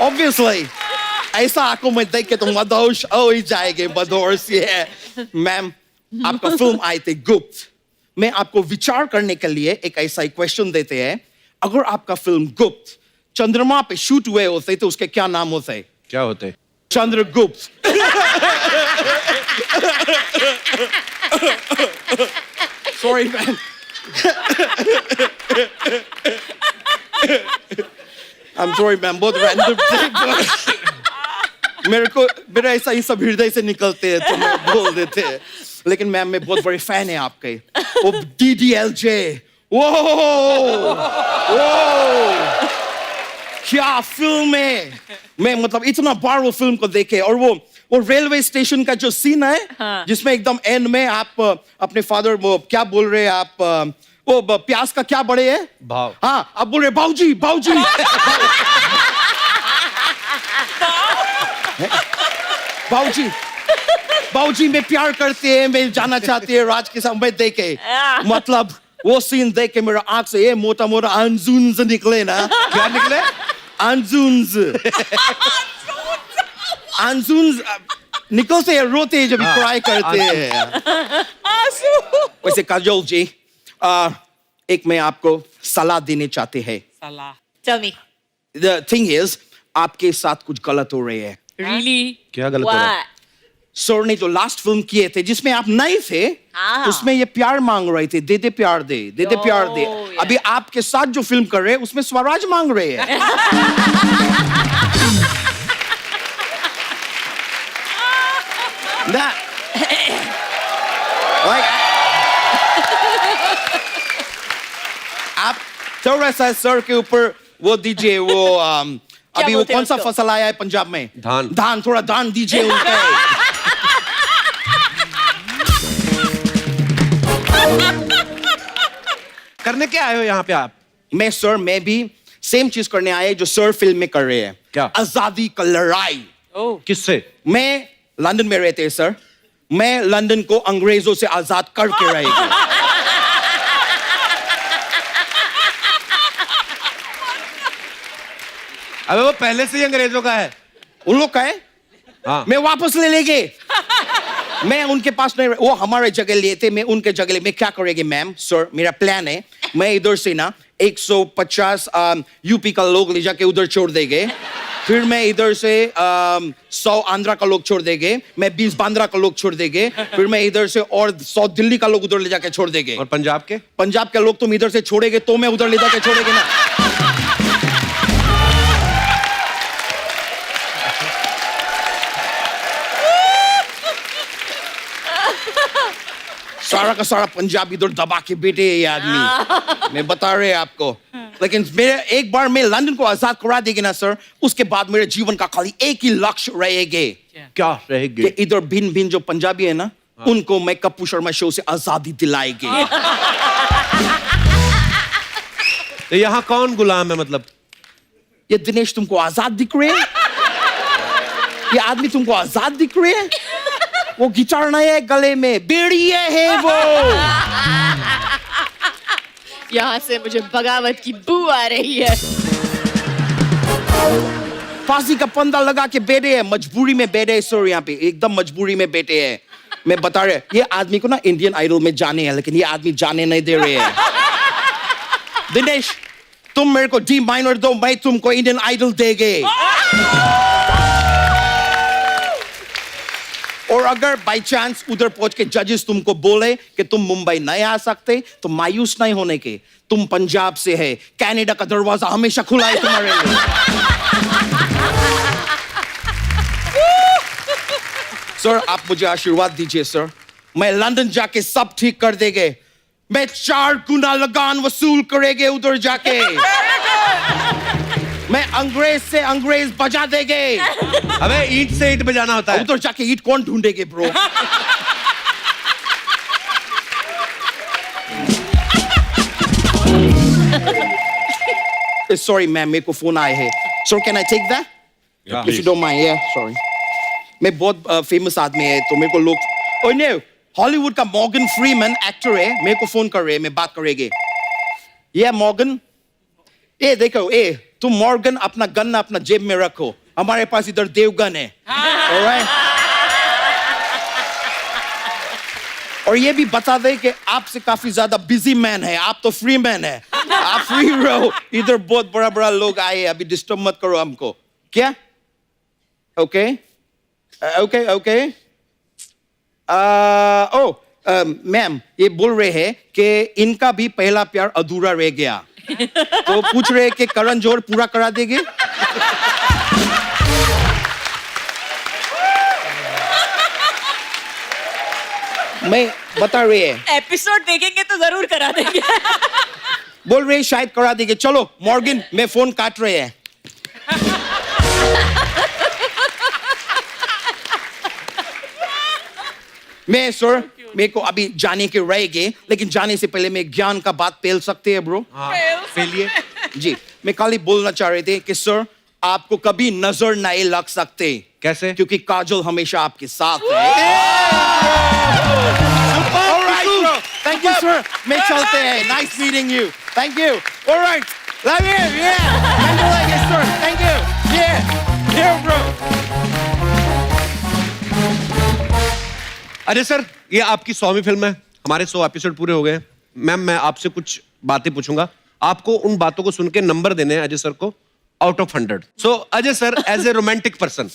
ऑब्वियसली ऐसा आंखों में देख के तो मदहोश हो ही जाएंगे. मदहोश ये मैम आपका फिल्म आए थे गुप्त. मैं आपको विचार करने के लिए एक ऐसा ही क्वेश्चन देते हैं. अगर आपका फिल्म गुप्त चंद्रमा पे शूट हुए होते तो उसके क्या नाम होते.
क्या होते.
Chandragupta. Sorry ma'am. I am sorry ma'am बहुत रैंडम. मेरा ऐसा ही सब हृदय से निकलते हैं तो मैं बोल देते हैं. लेकिन मैम मैं बहुत बड़ी फैन है आपके. वो DDLJ. वो क्या फिल्म है. मैं मतलब इतना बार वो फिल्म को देखे. और वो रेलवे स्टेशन का जो सीन है जिसमें एकदम एंड में आप अपने फादर वो क्या बोल रहे हैं आप वो प्यास का क्या बड़े है
भाव.
हाँ आप बोल रहे बाऊजी बाऊजी. बाऊजी बाऊजी में प्यार करते हैं मैं जाना चाहती है राज के साथ. मैं देखे मतलब वो सीन देख के मेरा आंख से ये मोटा मोटा अंजुन्स निकले ना.
क्या निकले.
अंजुन्स. अंजुन्स निकलते हैं रोते हैं जब क्राई करते हैं. वैसे काजोल जी एक मैं आपको सलाह देने चाहते हैं.
सलाह.
Tell me.
The thing is आपके साथ कुछ गलत हो रहे हैं.
Really?
क्या गलत हो रहा है.
सर ने जो लास्ट फिल्म किए थे जिसमें आप नहीं थे उसमें ये प्यार मांग रहे थे. दे दे प्यार दे दे दे प्यार दे. अभी आपके साथ जो फिल्म कर रहे हैं उसमें स्वराज मांग रहे हैं. आप थोड़ा सा सर के ऊपर वो दीजिए वो अभी वो कौन सा फसल आया है पंजाब में. धान. थोड़ा धान दीजिए उनको.
करने क्या आए हो यहाँ पे आप.
मैं भी सेम चीज करने आए जो सर फिल्म में कर रहे हैं.
क्या.
आजादी का लड़ाई.
किससे.
मैं लंदन में रहते हैं सर. मैं लंदन को अंग्रेजों से आजाद करके रहेगा.
अबे वो पहले से ही अंग्रेजों का है.
उन लोग का है.
हाँ.
मैं वापस ले लेंगे. मैं उनके पास नहीं वो हमारे जगह लिए थे. मैं उनके जगह ले. मैं क्या करेंगे मैम सर मेरा प्लान है मैं इधर से ना 150 यूपी का लोग ले जाके उधर छोड़ देंगे. फिर मैं इधर से 100 आंध्रा का लोग छोड़ देंगे. मैं 20 बांद्रा का लोग छोड़ देंगे. फिर मैं इधर से और 100 दिल्ली का लोग उधर ले जाके छोड़ देंगे.
और पंजाब के
लोग तुम इधर से छोड़ेगे तो मैं उधर ले जाके छोड़ेगे ना. सारा का सारा पंजाब इधर दबा के बैठे है ये आदमी. मैं बता रहे हैं आपको. लेकिन मेरे एक बार मैं लंदन को आजाद करा देगी ना सर उसके बाद मेरे जीवन का खाली एक ही लक्ष्य रहेगा.
क्या रहेगा.
कि इधर भिन्न भिन्न जो पंजाबी है ना उनको मैं कपूर शर्मा शो से आजादी दिलाएगी.
तो यहाँ कौन गुलाम है मतलब.
ये दिनेश तुमको आजाद दिख रहे हैं. ये आदमी तुमको आजाद दिख रहे हैं. वो गिटार नहीं है गले में बेड़िए है वो.
यहाँ से मुझे बगावत की बू आ रही है।
फांसी का फंदा लगा के बैठे हैं, मजबूरी में बैठे हैं सर, यहाँ पे एकदम मजबूरी में बैठे हैं। मैं बता रहे, ये आदमी को ना इंडियन आइडल में जाने हैं, लेकिन ये आदमी जाने नहीं दे रहे हैं। दिनेश, तुम मेरे को डी माइनर दो, मैं तुमको इंडियन आइडल देंगे। और अगर बाई चांस उधर पहुंच के जजेस तुमको बोले कि तुम मुंबई नहीं आ सकते, तो मायूस नहीं होने के, तुम पंजाब से है, कनाडा का दरवाजा हमेशा खुला है तुम्हारे लिए। सर, आप मुझे आशीर्वाद दीजिए सर, मैं लंदन जाके सब ठीक कर देंगे। मैं 4 गुना लगान वसूल करेंगे उधर जाके। मैं अंग्रेज से अंग्रेज बजा देंगे।
अबे ईंट से ईंट बजाना होता है।
उधर जाके ईंट कौन ढूंढेगे ब्रो? सॉरी मैम, मेरे को फोन आए हैं। Sir, can I take that? If you don't mind. या सॉरी, मैं बहुत फेमस आदमी है, तो मेरे को लोग, ओए नो, हॉलीवुड का मॉर्गन फ्रीमैन एक्टर है, मेरे को फोन कर रहे हैं, मैं बात करेंगे। ये मॉर्गन, ए देखो, ए तुम मॉर्गन अपना गन अपना जेब में रखो, हमारे पास इधर देवगन है। Alright? और ये भी बता दे कि आपसे काफी ज्यादा बिजी मैन है, आप तो फ्री मैन है, आप फ्री रहो। इधर बहुत बड़ा बड़ा लोग आए, अभी डिस्टर्ब मत करो हमको। क्या? Okay okay okay. Oh ma'am, ये बोल रहे हैं कि इनका भी पहला प्यार अधूरा रह गया, तो पूछ रहे कि करण जोहर पूरा करा देंगे? मैं बता रहे हैं,
एपिसोड देखेंगे तो जरूर करा देंगे।
बोल रहे हैं शायद करा देंगे। चलो मॉर्गन, मैं फोन काट रहे हैं। मैं सर, मेरे को अभी जाने के रहेंगे, लेकिन जाने से पहले मैं ज्ञान का बात पेल सकते हैं ब्रो?
पेलिए।
जी, मैं खाली बोलना चाह रहे थे कि सर, आपको कभी नजर नहीं लग सकते।
कैसे?
क्योंकि काजल हमेशा आपके साथ है। थैंक यू सर, मैं चलते हैं। Nice meeting you, thank you. Alright, love you, या सर, थैंक यू, या ब्रो।
अजय सर, ये आपकी 100वीं फिल्म है, हमारे 100 एपिसोड पूरे हो गए। मैम, मैं आपसे कुछ बातें पूछूंगा, आपको उन बातों को सुन के नंबर देने हैं अजय सर को out of 100। So Ajay sir, as a romantic person,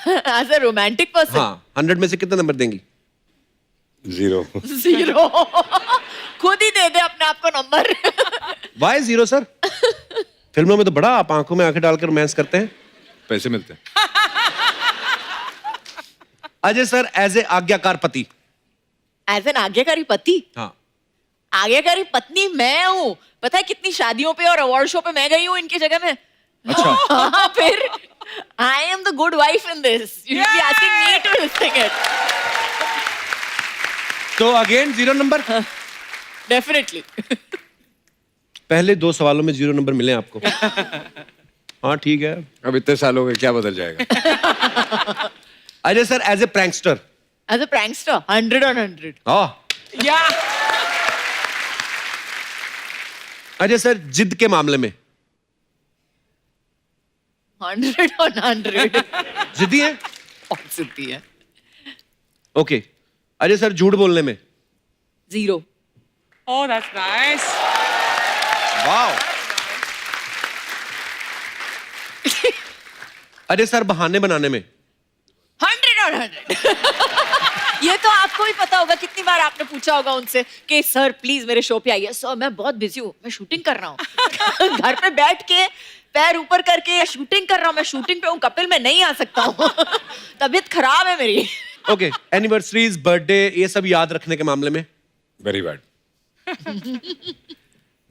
as a romantic person,
हाँ, 100 में से कितना नंबर देंगी?
0।
0। खुद ही दे दे अपने आप को नंबर।
Y 0 sir? फिल्मों में तो बड़ा आप आंखों में आंखें डालकर रोमांस करते हैं।
पैसे मिलते हैं।
अजय सर, एज ए आज्ञाकार पति।
एज एन आज्ञाकारी पति?
हाँ।
आज्ञाकारी पत्नी मैं हूँ। पता है कितनी शादियों पे और अवार्ड शो पे मैं गई हूँ इनकी जगह में।
अच्छा।
हाँ, फिर I am the good wife in this. You should be asking me to think it.
तो अगेन 0 नंबर?
डेफिनेटली।
पहले 2 सवालों में 0 नंबर मिले आपको। हाँ ठीक है।
अब इतने साल हो गए, क्या बदल जाएगा?
Ajay sir, as a prankster.
As a prankster 100 on 100।
हाँ।
या
अजय सर, जिद के मामले में
100 on 100।
जिद्दी है?
बहुत जिद्दी है।
ओके। अजय सर, झूठ बोलने में
0।
Oh that's nice.
Wow. Ajay sir, बहाने बनाने में
100 on 100। ये तो आपको भी पता होगा, कितनी बार आपने पूछा होगा उनसे कि सर प्लीज मेरे शो पे आइए। सर मैं बहुत बिजी हूँ, मैं शूटिंग कर रहा हूँ। घर पे बैठ के पैर ऊपर करके शूटिंग कर रहा हूँ, मैं शूटिंग पे हूँ, कपिल मैं नहीं आ सकता हूँ। तबीयत खराब है मेरी।
ओके। एनिवर्सरीज, बर्थडे, ये सब याद रखने के मामले में
वेरी बैड।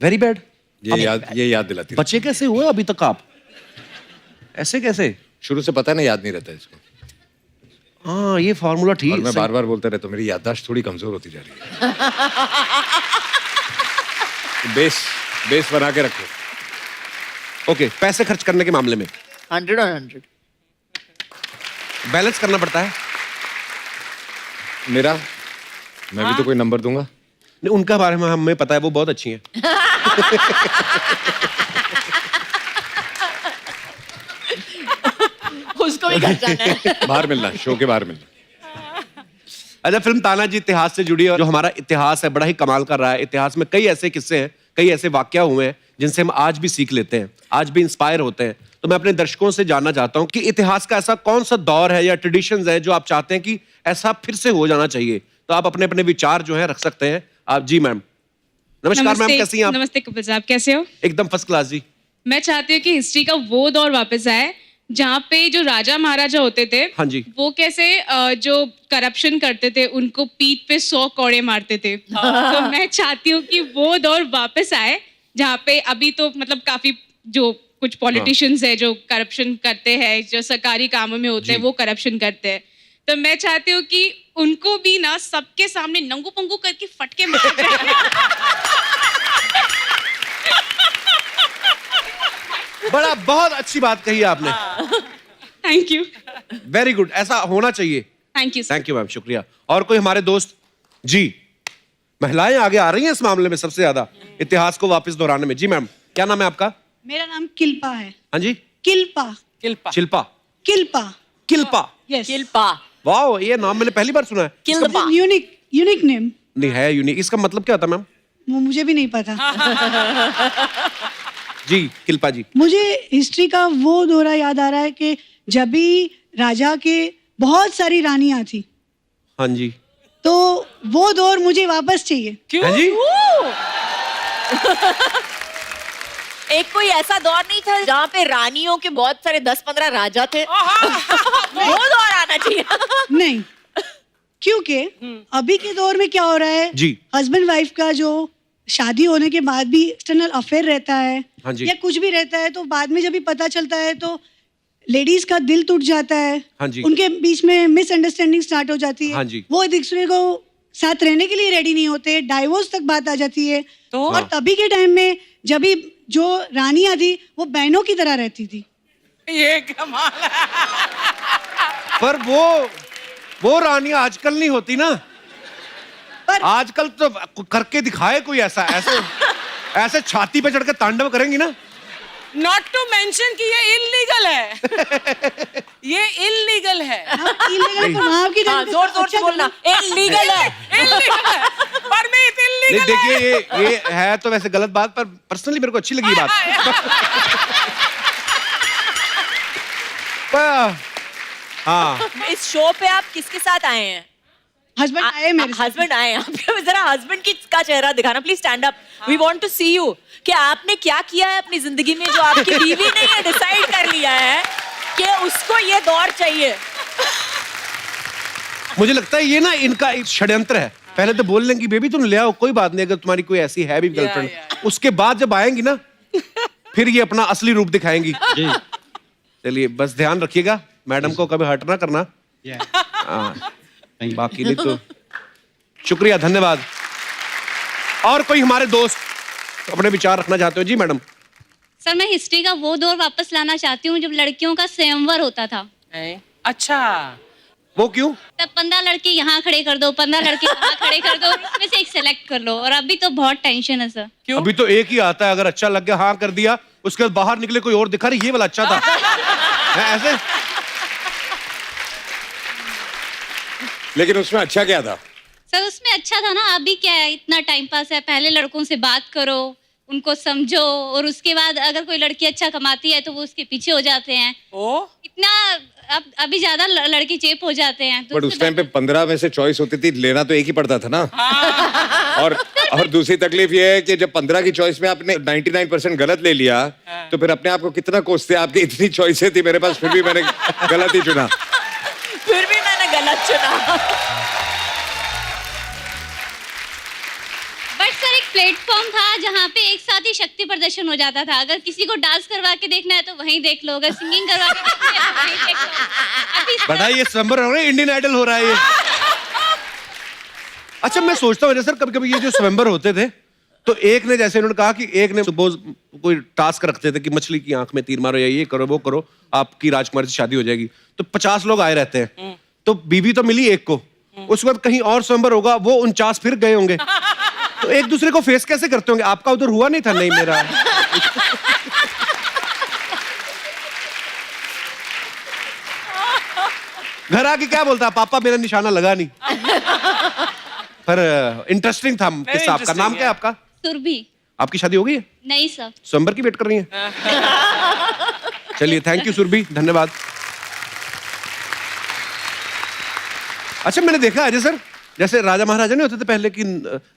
Very bad.
ये याद दिलाती है।
बच्चे कैसे हुए अभी तक आप? ऐसे कैसे?
शुरू से पता है ना, याद नहीं रहता इसको।
हाँ, ये फॉर्मूला ठीक
और
है।
मैं बार बार बोलता रहता हूँ, मेरी याददाश्त थोड़ी कमजोर होती जा रही है। बेस बना के रखो।
ओके। पैसे खर्च करने के मामले में
100 on 100।
बैलेंस करना पड़ता है।
मैं भी तो कोई नंबर दूंगा।
नहीं, उनका बारे में हमें पता है, वो बहुत अच्छी हैं।
उसको भी घर जाना है।
बाहर मिलना, शो के बाहर मिलना।
अच्छा, फिल्म तानाजी इतिहास से जुड़ी है और जो हमारा इतिहास है बड़ा ही कमाल कर रहा है। इतिहास में कई ऐसे किस्से हैं, कई ऐसे वाकया हुए हैं जिनसे हम आज भी सीख लेते हैं, आज भी इंस्पायर होते हैं। तो मैं अपने दर्शकों से जानना चाहता हूं कि इतिहास का ऐसा कौन सा दौर है या ट्रेडिशंस है जो आप चाहते हैं कि ऐसा फिर से हो जाना चाहिए। तो आप अपने अपने विचार जो है रख सकते हैं आप। जी मैम। नमस्कार मैम, कैसी हैं आप?
नमस्ते कपिल साहब, कैसे हो?
एकदम फर्स्ट क्लास जी।
मैं चाहती हूँ कि हिस्ट्री का वो दौर वापस आए जहाँ पे जो राजा महाराजा होते थे,
हाँ जी,
वो कैसे जो करप्शन करते थे उनको पीठ पे 100 कौड़े मारते थे। तो मैं चाहती हूँ कि वो दौर वापस आए जहाँ पे अभी तो मतलब काफी जो कुछ पॉलिटिशियंस है जो करप्शन करते हैं, जो सरकारी कामों में होते हैं वो करप्शन करते हैं। तो मैं चाहती हूँ कि उनको भी ना सबके सामने नंगू पंगू करके फटके मारे जाए।
बड़ा बहुत अच्छी बात कही आपने।
Thank you.
वेरी गुड, ऐसा होना चाहिए।
Thank you.
Thank you ma'am, शुक्रिया। और कोई हमारे दोस्त? जी, महिलाएं आगे आ रही हैं इस मामले में सबसे ज्यादा, इतिहास को वापस दोहराने में। जी मैम, क्या नाम है आपका?
मेरा नाम किल्पा है।
हाँ जी,
किल्पा।
शिल्पा। किल्पा।
यस।
किल्पा।
वाह, ये नाम मैंने पहली बार सुना है।
किल्पा।
Unique name.
नहीं है यूनिक, इसका मतलब क्या होता है मैम?
वो मुझे भी नहीं पता।
जी किल्पा जी।
मुझे हिस्ट्री का वो दौरा याद आ रहा है कि जब भी राजा के बहुत सारी रानियां थी,
हाँ जी,
तो वो दौर मुझे वापस चाहिए।
हाँ जी।
एक कोई ऐसा दौर नहीं था जहाँ पे रानियों के बहुत सारे 10-15 राजा थे? वो दौर आना चाहिए।
नहीं, क्योंकि अभी के दौर में क्या हो रहा है
जी,
हस्बैंड वाइफ का जो शादी होने के बाद भी एक्सटर्नल अफेयर रहता है,
हाँ जी,
या कुछ भी रहता है, तो बाद में जब भी पता चलता है तो लेडीज का दिल टूट जाता है,
हाँ जी,
उनके बीच में मिसअंडरस्टैंडिंग स्टार्ट हो जाती है,
हाँ जी,
वो एक दूसरे को साथ रहने के लिए रेडी नहीं होते, डाइवोर्स तक बात आ जाती है। तो और तभी के टाइम में जब भी जो रानियां थी वो बहनों की तरह रहती थी।
ये कमाल है।
पर वो रानियां आजकल नहीं होती ना।
पर
आजकल तो करके दिखाए कोई ऐसा, ऐसे छाती पे चढ़ के तांडव करेंगी ना।
नॉट टू मेंशन कि ये इलीगल है। ये इलीगल है।
जोर जोर से बोलना, इलीगल है।
परमिट
नहीं,
इलीगल है।
देखिए ये है तो वैसे गलत बात, पर पर्सनली मेरे को अच्छी लगी बात। हाँ,
इस शो पे आप किसके साथ आए हैं?
हस्बैंड आए मेरे साथ।
हस्बैंड आए हैं। जरा हस्बैंड का चेहरा दिखाना please, stand up, we want to see you. कि आपने क्या किया है अपनी जिंदगी में जो आपकी बीवी ने ये डिसाइड कर लिया है कि उसको ये दौर चाहिए।
मुझे लगता है ये ना इनका एक षड्यंत्र है। पहले तो बोल लेंगी बेबी तुम ले आओ, कोई बात नहीं, अगर तुम्हारी कोई ऐसी है भी गर्लफ्रेंड, उसके बाद जब आएंगी ना फिर ये अपना असली रूप दिखाएंगी। चलिए बस ध्यान रखिएगा, मैडम को कभी हर्ट ना करना। बाकी नहीं तो शुक्रिया, धन्यवाद। और कोई हमारे दोस्त अपने विचार रखना चाहते हो? जी मैडम।
सर, मैं हिस्ट्री का वो दौर वापस लाना चाहती हूँ जब लड़कियों का स्वयंवर होता था।
अच्छा,
वो क्यों?
तब 15 लड़के यहाँ खड़े कर दो, 15 लड़के यहाँ खड़े कर दो, उसमें से एक सेलेक्ट कर लो। और अभी तो बहुत टेंशन है सर।
क्यों?
अभी तो एक ही आता है, अगर अच्छा लग गया हाँ कर दिया, उसके बाद बाहर निकले कोई और दिखा रही ये वाला अच्छा था। ऐसे।
लेकिन उसमें अच्छा क्या था?
सर उसमें अच्छा था ना, अभी क्या है, इतना टाइम पास है, पहले लड़कों से बात करो, उनको समझो, और उसके बाद अगर कोई लड़की अच्छा कमाती है तो वो उसके पीछे हो जाते हैं। इतना अभी ज्यादा लड़के चेप हो जाते हैं। तो
बट उस टाइम पे 15 में से चॉइस होती थी, लेना तो एक ही पड़ता था ना। और दूसरी तकलीफ ये है कि जब 15 की चॉइस में आपने 99% गलत ले लिया तो फिर अपने आप को कितना कोसते, आपकी इतनी चॉइसें थी मेरे पास, फिर भी मैंने गलत ही चुना।
फिर भी मैंने गलत चुना।
बट सर एक प्लेटफॉर्म था जहाँ पे एक साथ ही शक्ति प्रदर्शन हो जाता था। अगर किसी को डांस करवा के देखना है तो वहीं देख लो, अगर सिंगिंग करवा के देखना है तो वहीं देख लो।
बड़ा ये स्वयंवर हो रहा है, इंडियन आइडल हो रहा है ये। अच्छा मैं सोचता हूँ सर, कभी कभी ये जो स्वयंवर होते थे तो एक ने, जैसे उन्होंने कहा कि एक ने सपोज कोई टास्क रखते थे कि मछली की आंख में तीर मारो या ये करो वो करो, आपकी राजकुमारी से शादी हो जाएगी, तो 50 लोग आए रहते हैं, तो बीवी तो मिली एक को, उसके बाद कहीं और स्वयंवर होगा, वो 49 फिर गए होंगे, तो तो एक दूसरे को फेस कैसे करते होंगे? आपका उधर हुआ नहीं था? नहीं मेरा। घर आके क्या बोलता? पापा मेरा निशाना लगा नहीं। पर इंटरेस्टिंग था किस्सा आपका। नाम क्या है आपका?
सुरभि।
आपकी शादी हो गई है?
नहीं सर।
स्वयंवर की वेट कर रही है? चलिए, थैंक यू सुरभि, धन्यवाद। अच्छा, मैंने देखा अजय सर, जैसे राजा महाराजा नहीं होते थे पहले की,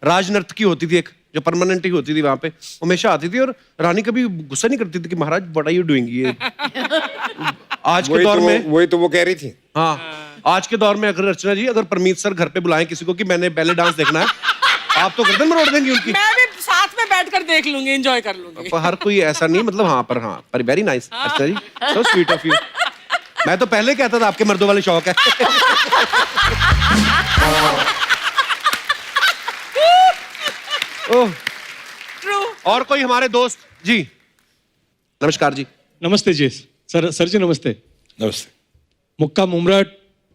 राज नर्तकी होती थी एक जो परमानेंट ही होती थी वहां पे, हमेशा आती थी और रानी कभी गुस्सा नहीं करती थी कि महाराज व्हाट आर यू डूइंग ये। आज के दौर में
वही तो वो कह रही थी।
हाँ, आज के दौर में अगर अर्चना जी, अगर परमीत सर घर पे बुलाएं किसी को कि मैंने बैले डांस देखना है, आप तो गर्दन मरोड़ देंगी उनकी।
मैं भी साथ में बैठकर देख लूंगी, एंजॉय कर लूंगी।
हर कोई ऐसा नहीं, मतलब हाँ पर very nice Archana ji, so sweet of you. मैं तो पहले कहता था आपके मर्दों वाले शौक है। ओह, और कोई हमारे दोस्त जी? नमस्कार जी।
नमस्ते जी। सर जी नमस्ते।
नमस्ते।
मुक्काम उमरठ,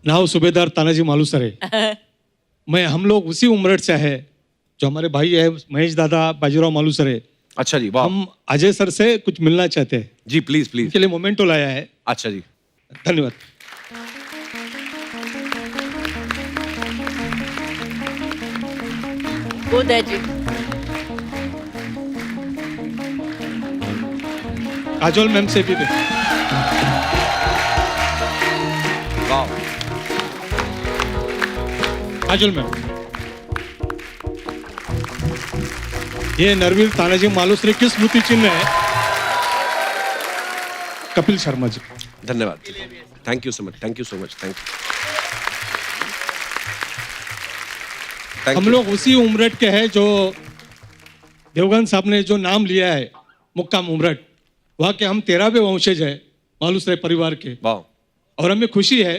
नाव सूबेदार तानाजी मालूसरे। मैं हम लोग उसी उमरठ से है जो हमारे भाई है महेश दादा बाजीराव मालूसरे।
अच्छा जी, वाह।
हम अजय सर से कुछ मिलना चाहते हैं
जी। Please please.
के लिए मोमेंटो लाया है।
अच्छा जी,
धन्यवाद।
गुड है जी।
काजोल मैम से भी दे। काजोल मैम, ये नरवीर तानाजी मालूसरे की स्मृति चिन्ह है। कपिल शर्मा जी।
धन्यवाद, thank you so much, thank you so much, thank you.
हम लोग उसी उमरठ के हैं जो देवगन साहब ने जो नाम लिया है मुक्काम उमरठ, वहाँ के हम 13वें वंशज है मालूसरे परिवार के।
वाह।
और हमें खुशी है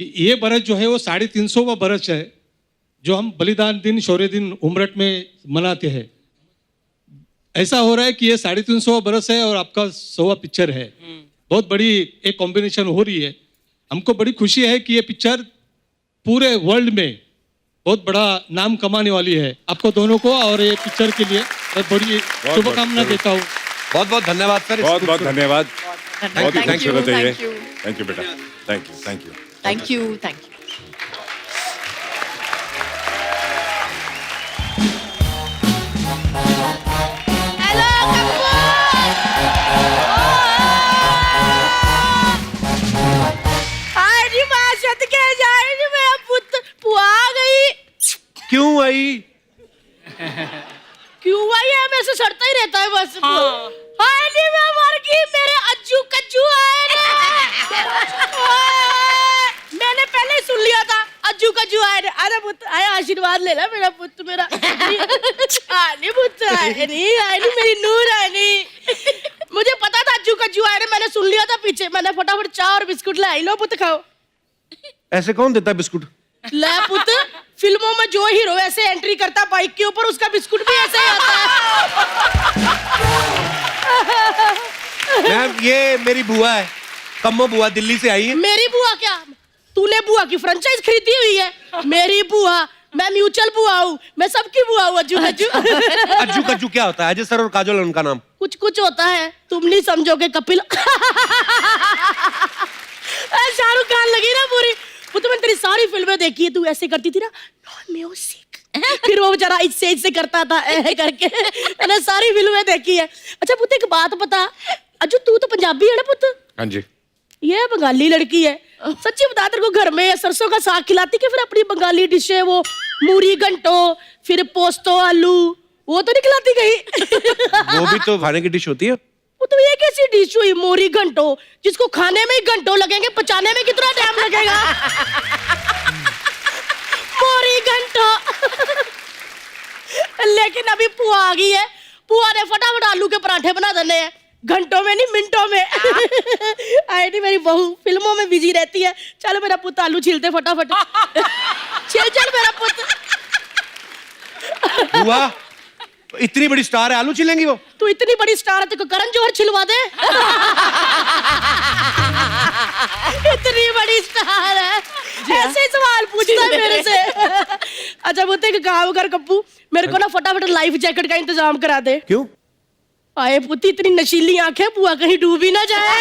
कि ये बरस जो है वो 350वां बरस है जो हम बलिदान दिन शौर्य दिन उमरठ में मनाते हैं। ऐसा हो रहा है कि ये 350वां बरस है और आपका 100वां पिक्चर है। बहुत बड़ी एक कॉम्बिनेशन हो रही है। हमको बड़ी खुशी है कि ये पिक्चर पूरे वर्ल्ड में बहुत बड़ा नाम कमाने वाली है। आपको दोनों को और ये पिक्चर के लिए मैं बड़ी शुभकामना देता हूँ।
बहुत बहुत धन्यवाद सर।
बहुत बहुत धन्यवाद।
Thank you,
थैंक यू बताइए।
thank you.
थैंक यू बेटा, thank you, thank you,
thank you, thank you.
क्यों आई?
क्यों आई है? मैं से सड़ता ही रहता है बस। हाय नी मैं मर गई, मेरे अज्जू कज्जू आए ना। मैंने पहले ही सुन लिया था अज्जू कज्जू आए ने। अरे पुत्र आया, आशीर्वाद ले ला मेरा पुत्र मेरा। आनी पुत्र आए नहीं मेरी नूर आनी। मुझे पता था अज्जू कज्जू आए ने, मैंने सुन लिया था पीछे। मैंने फटाफट चाय और बिस्कुट लाई। लो पुत्र खाओ।
ऐसे कौन देता है बिस्कुट?
ले पुत्र, फिल्मों में जो हीरो ऐसे एंट्री करता बाइक के ऊपर, उसका बिस्कुट भी ऐसे ही आता है।
मैम, ये मेरी बुआ है, कम्मो बुआ, दिल्ली से आई है।
मेरी बुआ क्या? तूने बुआ की फ्रेंचाइज खरीदी हुई है? मेरी बुआ, मैं म्यूचुअल बुआ हूँ, मैं सबकी बुआ हूँ। अज्जू कज्जू।
अज्जू कज्जू क्या होता है? अजय सर और काजोल उनका नाम।
कुछ कुछ होता है, तुम नहीं समझोगे। कपिल। शाहरुख खान लगी ना पूरी। वो तो मैंने तेरी सारी फिल्में देखी है, तू ऐसे करती थी ना, नॉन म्यूजिक। फिर वो बेचारा इससे करता था करके। मैंने सारी फिल्में देखी है। अच्छा पुत्र, एक बात बता, अज्जू तू तो पंजाबी है ना पुत्र?
हाँ जी।
ये बंगाली लड़की है। सच्ची बता, तेरे को घर में सरसों का साग खिलाती कि फिर अपनी बंगाली डिश है वो मूरी घंटो, फिर पोस्तो आलू, वो तो नहीं खिलाती कहीं?
वो भी तो खाने की डिश होती है।
वो तो ये कैसी डिश हुई मोरी घंटो, जिसको खाने में ही घंटों लगेंगे, पचाने में कितना टाइम लगेगा? मोरी घंटो। लेकिन अभी पुआ आ गई है, पुआ ने फटाफट आलू के पराठे बना देने हैं, घंटों में नहीं मिनटों में। आई नहीं, मेरी बहू फिल्मों में बिजी रहती है। चलो मेरा पुत्र आलू छीलते फटाफट। चल मेरा पुत्र।
बुआ, इतनी बड़ी स्टार है, आलू छिलेंगी वो?
तू इतनी बड़ी स्टार है, तेरे को करण जौहर छिलवा दे। इतनी बड़ी स्टार है, ऐसे ही सवाल पूछता है मेरे से। अच्छा वो तो एक काम कर कप्पू, मेरे को ना फटाफट लाइफ जैकेट का इंतजाम करा दे।
क्यों?
आए पुती, इतनी नशीली आंखें, बुआ कहीं डूबी ना जाए।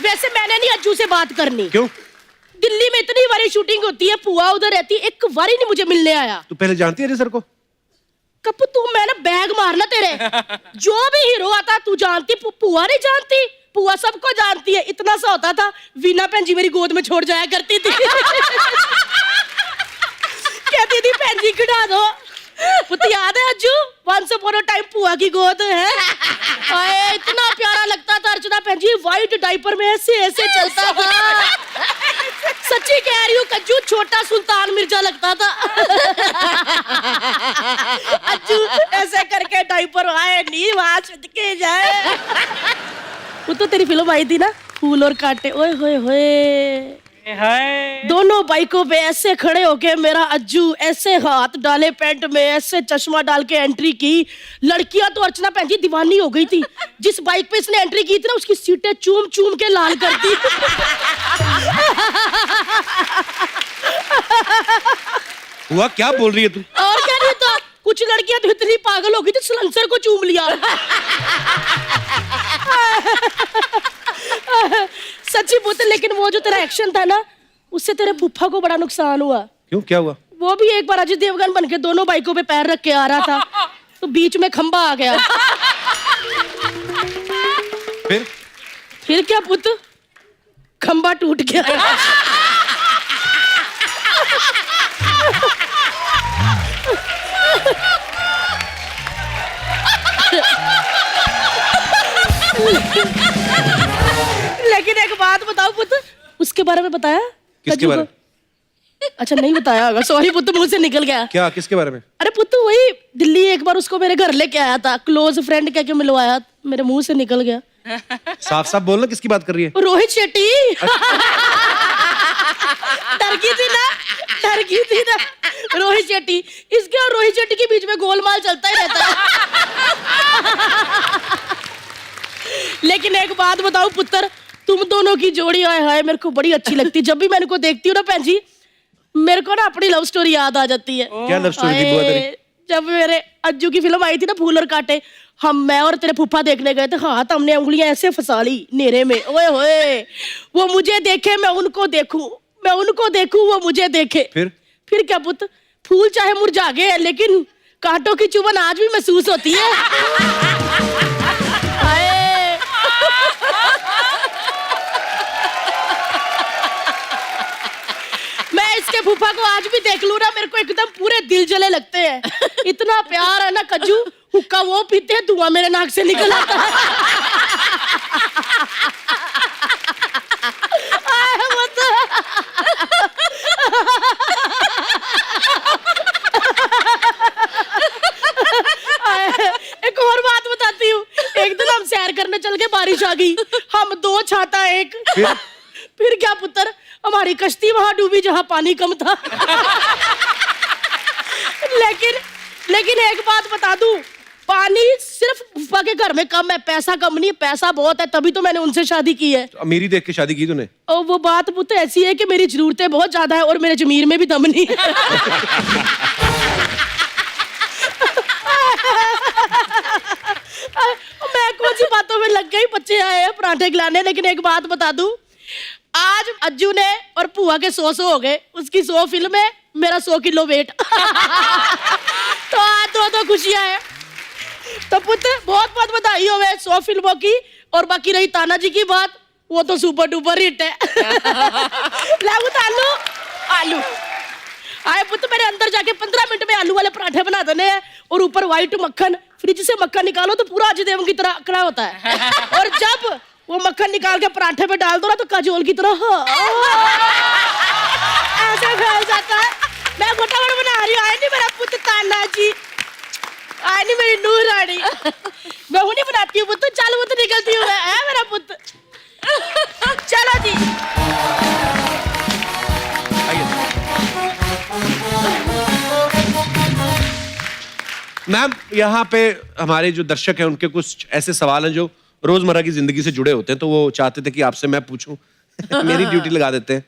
वैसे मैंने नहीं अज्जू से बात करनी।
क्यों?
दिल्ली में इतनी बारी शूटिंग होती है, पुआ उधर रहती है, एक बारी नहीं मुझे मिलने आया।
तू पहले जानती है अजय सर को?
कप्पू तू मैं ना बैग मारना तेरे। जो भी हीरो आता तू जानती, पुआ नहीं जानती? पुआ सबको जानती है। इतना सा होता था, वीना भैन जी मेरी गोद में छोड़ जाया करती थी। कहती थी भैन जी खिला दो। पुत याद है Ajju, once upon a time पुआ की गोद है। आए इतना प्यारा लगता था अर्चना भैन जी, व्हाइट डायपर में ऐसे ऐसे चलता था। सच्ची कह रही हूँ कज्जू, छोटा सुल्तान मिर्जा लगता था। अज्जू ऐसे करके डायपर आए नी वहां के जाए। वो तो तेरी फिल्म आई थी ना, फूल और कांटे। ओए होए होए, दोनों बाइकों पे ऐसे खड़े होके मेरा अज्जू ऐसे हाथ डाले पैंट में, ऐसे चश्मा डाल के एंट्री की। लड़कियां तो अर्चना भैन जी दीवानी हो गई थी। जिस बाइक पे इसने एंट्री की थी ना, उसकी सीटें चूम चूम के लाल कर दी।
हुआ क्या बोल रही है तू?
और क्या नहीं तो, कुछ लड़कियां तो इतनी पागल हो गई थी, सलेंसर को चूम लिया। सच्ची पुत्र, लेकिन वो जो तेरा एक्शन था ना, उससे तेरे फूफा को बड़ा नुकसान हुआ।
क्यों, क्या हुआ?
वो भी एक बार अजय देवगन बन के दोनों बाइकों पे पैर रख के आ रहा था, तो बीच में खंबा आ गया। फिर क्या पुत्र, खंबा टूट गया। लेकिन एक बात बताओ पुत्र, उसके बारे में बताया?
किसके बारे में?
अच्छा नहीं बताया होगा, सॉरी पुत्र, मुंह से निकल गया।
क्या, किसके बारे में?
अरे पुत्र वही दिल्ली एक बार उसको मेरे घर लेके आया था, क्लोज फ्रेंड कह के मिलवाया, मेरे मुंह से निकल गया।
साफ साफ बोलना, किसकी बात कर रही है?
रोहित शेट्टी। डर गई थी ना, डर गई थी ना। रोहित शेट्टी, इसके और रोहित शेट्टी के बीच में गोलमाल चलता ही रहता है। लेकिन एक बात बताओ पुत्र, तुम दोनों की जोड़ी आए हाय मेरे को बड़ी अच्छी लगती। जब भी मैं इनको देखती हूँ ना भैन जी, मेरे को ना अपनी लव स्टोरी याद आ जाती है।
क्या लव स्टोरी थी बुआ तेरी?
जब मेरे अज्जू की फिल्म आई थी ना, फूल और कांटे, मैं और तेरे फूफा देखने गए थे। हाथ हमने उंगलियां ऐसे फंसा ली नेरे में। ओए होए, वो मुझे देखे मैं उनको देखूं, मैं उनको देखूं वो मुझे देखे। फिर क्या पुत्र, फूल चाहे मुरझा गए, लेकिन कांटों की चुभन आज भी महसूस होती है। मैं इसके फूफा को आज भी देख लूं ना, मेरे को एकदम पूरे दिल जले लगते हैं। इतना प्यार है ना कज्जू, हुक्का वो पीते हैं, धुआं मेरे नाक से निकल आता है। एक और बात बताती हूँ, एक दिन हम सैर करने चल गए, बारिश आ गई, हम दो छाता एक। फिर क्या पुत्र, हमारी कश्ती वहां डूबी जहां पानी कम था। लेकिन एक बात बता दूं, पानी सिर्फ फूफा के घर में कम है, पैसा कम नहीं है, पैसा बहुत है, तभी तो मैंने उनसे शादी की है।
तो अमीरी देख के शादी की तूने?
और वो बात पुत्र ऐसी है कि मेरी जरूरतें बहुत ज्यादा है और मेरे जमीर में भी दम नहीं है। मैं कौन सी बातों में लग गई, बच्चे आए हैं पराठे खिलाने। लेकिन एक बात बता दूं, आज अज्जू ने और पुआ के 100 हो गए, उसकी 100 फिल्म है, मेरा 100 किलो वेट। तो आज दो खुशियां हैं। तो पुत्र बहुत बहुत बधाई हो 100 फिल्मों की। और बाकी रही तानाजी की बात, वो तो सुपर डुपर हिट है। लागू आलू आलू आए पुत्र, मेरे अंदर जाके 15 मिनट में आलू वाले पराठे बना देने हैं, और ऊपर व्हाइट मक्खन, फ्रिज से मक्खन निकालो तो पूरा अजय देवगन की तरह अकड़ा होता है। और जब वो मक्खन निकाल के पराठे पे डाल दो ना, तो काजोल की तरह ऐसे फैल जाता है। मैं फटाफट बना रही हूँ, आए नहीं मेरा पुत्र तानाजी, आए नहीं मेरी नूर रानी। मैं नहीं बनाती हूँ पुत्र, चल पुत्र निकलती हूँ मैं, है मेरा पुत्र। चलो जी।
मैम, यहाँ पे हमारे जो दर्शक हैं उनके कुछ ऐसे सवाल हैं जो रोजमर्रा की जिंदगी से जुड़े होते हैं, तो वो चाहते थे कि आपसे मैं पूछूं। मेरी ड्यूटी लगा देते हैं।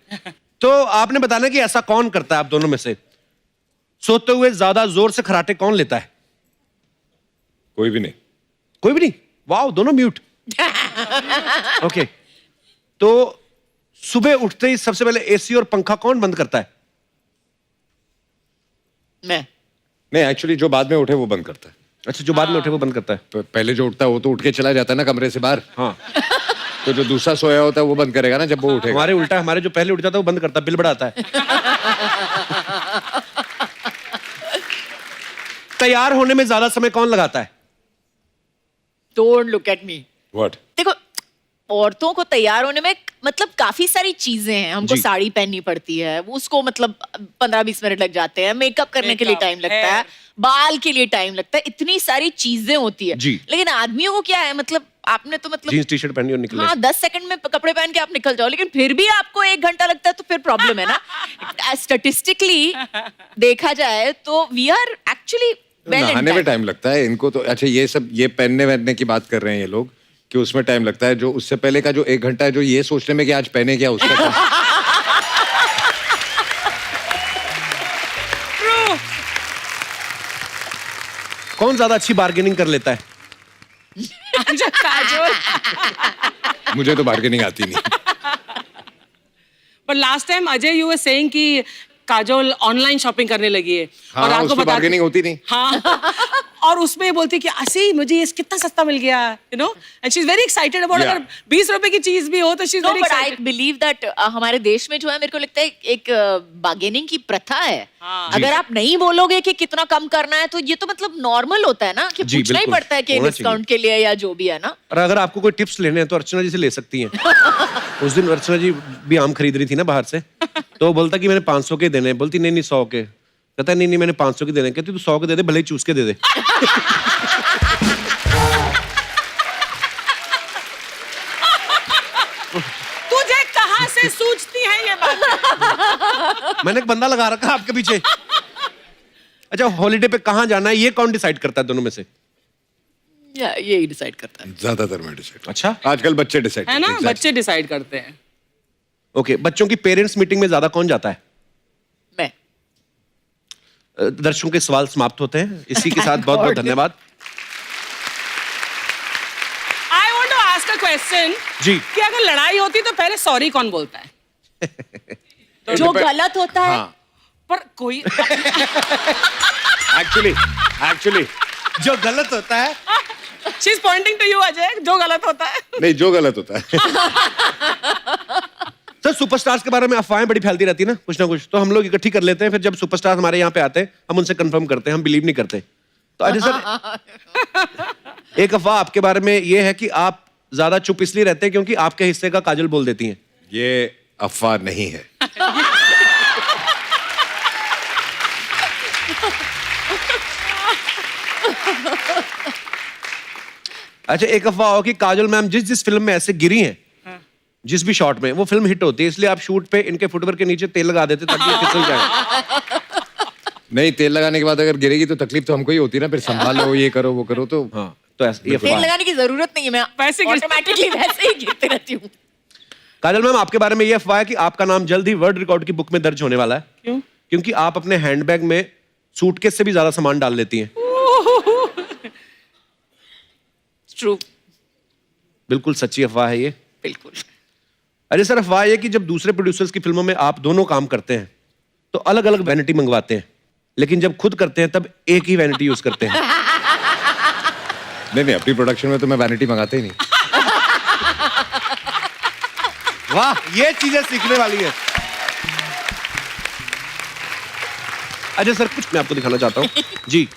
तो आपने बताना कि ऐसा कौन करता है आप दोनों में से? सोते हुए ज्यादा जोर से खराटे कौन लेता है?
कोई भी नहीं।
कोई भी नहीं? वाओ, दोनों म्यूट। ओके, तो सुबह उठते ही सबसे पहले एसी और पंखा कौन बंद करता है?
मैं।
नहीं, एक्चुअली जो बाद में उठे वो बंद करता है।
अच्छा, जो बाद में उठे वो बंद करता है।
पहले जो उठता है वो तो उठ के चला जाता है ना कमरे से बाहर।
हाँ,
तो जो दूसरा सोया होता है वो बंद करेगा ना जब वो उठेगा।
हमारे उल्टा, हमारे जो पहले उठ जाता है वो बंद करता है, बिल बढ़ाता है। तैयार होने में ज्यादा समय कौन लगाता है?
Don't look at me.
What?
देखो, औरतों को तैयार होने में मतलब काफी सारी चीजें हैं। हमको
जी।
साड़ी पहननी पड़ती है, वो उसको मतलब 15-20 मिनट लग जाते हैं। मेकअप करने के लिए टाइम लगता है, बाल के लिए टाइम लगता है, इतनी सारी चीजें होती है।
जी।
लेकिन आदमियों को क्या है, मतलब आपने तो मतलब
जीन्स टी शर्ट पहनी और निकले।
हाँ 10 सेकंड में कपड़े पहन के आप निकल जाओ, लेकिन फिर भी आपको 1 घंटा लगता है, तो फिर प्रॉब्लम है ना। स्टैटिस्टिकली देखा जाए तो वी आर एक्चुअली
नहाने में टाइम लगता है इनको तो। अच्छा, ये सब ये पहनने वहनने की बात कर रहे हैं ये लोग कि उसमें टाइम लगता है। जो उससे पहले का जो 1 घंटा है जो ये सोचने में कि आज पहने क्या, उसका टाइम।
कौन ज्यादा अच्छी बार्गेनिंग कर लेता है?
काजोल।
मुझे तो बार्गेनिंग आती नहीं।
पर last time Ajay you were saying कि काजोल ऑनलाइन शॉपिंग करने लगी है।
हाँ,
और आपको
उसमें
बता
बार्गेनिंग होती नहीं।
हाँ। और उसमें ये बोलती है कि असी मुझे ये कितना सस्ता मिल गया, you know, and she is very excited about. अगर 20 रुपए की चीज भी हो तो she is very
but I
excited.
Believe that हमारे देश में जो है, मेरे को लगता है एक बार्गेनिंग की प्रथा है। अगर आप नहीं बोलोगे कि कितना कम करना है, तो ये तो मतलब नॉर्मल होता है ना कि
जी,
पूछना ही
बिल्कुल।
पड़ता है कि
होना
डिस्काउंट के लिए या जो भी है ना।
और अगर आपको कोई टिप्स लेने हैं तो अर्चना जी से ले सकती हैं। उस दिन अर्चना जी भी आम खरीद रही थी ना बाहर से, तो वो बोलता कि मैंने 500 के देने, बोलती नहीं 100 के। कहता नहीं मैंने 500 के देने। कहती तू 100 के दे दे, भले ही चूस के दे दे।
तुझे कहाँ से सूझती है ये बात?
मैंने एक बंदा लगा रखा आपके पीछे। अच्छा, हॉलीडे पे कहाँ जाना है ये कौन डिसाइड करता है दोनों में से?
यही डिसाइड करता है
ज्यादातर मैं डिसाइड।
अच्छा,
आजकल बच्चे डिसाइड
है ना, बच्चे डिसाइड करते हैं।
ओके, बच्चों की पेरेंट्स मीटिंग में ज्यादा कौन जाता है?
मैं।
दर्शकों के सवाल समाप्त होते हैं। इसी के साथ बहुत बहुत धन्यवाद।
I want to ask a question
जी।
कि अगर लड़ाई होती तो पहले सॉरी कौन बोलता है?
जो गलत होता है।
हाँ,
पर कोई
एक्चुअली
जो गलत होता है,
she is pointing to you Ajay, जो गलत होता है।
नहीं, जो गलत होता है।
सर सुपरस्टार्स के बारे में अफवाहें बड़ी फैलती रहती है ना, कुछ तो हम लोग इकट्ठी कर लेते हैं। फिर जब सुपरस्टार हमारे यहाँ पे आते हैं हम उनसे कंफर्म करते हैं, हम बिलीव नहीं करते। तो अजय सर, एक अफवाह आपके बारे में ये है कि आप ज्यादा चुप इसलिए रहते हैं क्योंकि आपके हिस्से का काजल बोल देती हैं।
ये अफवाह नहीं है।
अच्छा, एक अफवाह हो कि काजल मैम जिस फिल्म में ऐसे गिरी हैं, जिस भी शॉट में, वो फिल्म हिट होती है, इसलिए आप शूट पे इनके फुटवेयर के नीचे तेल लगा देते ताकि ये फिसल जाए।
नहीं, तेल लगाने के बाद अगर गिरेगी तो तकलीफ तो हमको ही होती है ना, फिर संभालो, ये करो वो करो। तो
हाँ, तो ऐसा ये
तेल
अफवाह है।
लगाने की जरूरत नहीं है, मैं
वैसे
ऑटोमेटिकली वैसे ही गिरते रहती हूँ।
काजल मैम, आपके बारे में ये अफवाह है कि आपका नाम जल्द ही वर्ल्ड रिकॉर्ड की बुक में दर्ज होने वाला है।
क्यों?
क्योंकि आप अपने हैंडबैग में सूटकेस से भी ज्यादा सामान डाल लेती हैं।
ट्रू,
बिल्कुल सच्ची अफवाह है ये।
बिल्कुल।
अरे सर, अफवाह ये कि जब दूसरे प्रोड्यूसर्स की फिल्मों में आप दोनों काम करते हैं तो अलग अलग वैनिटी मंगवाते हैं, लेकिन जब खुद करते हैं तब एक ही वैनिटी यूज करते हैं।
नहीं, अपनी प्रोडक्शन में तो मैं वैनिटी मंगाता ही नहीं।
वाह, ये चीजें सीखने वाली है। अच्छा सर, कुछ मैं आपको दिखाना चाहता हूँ जी।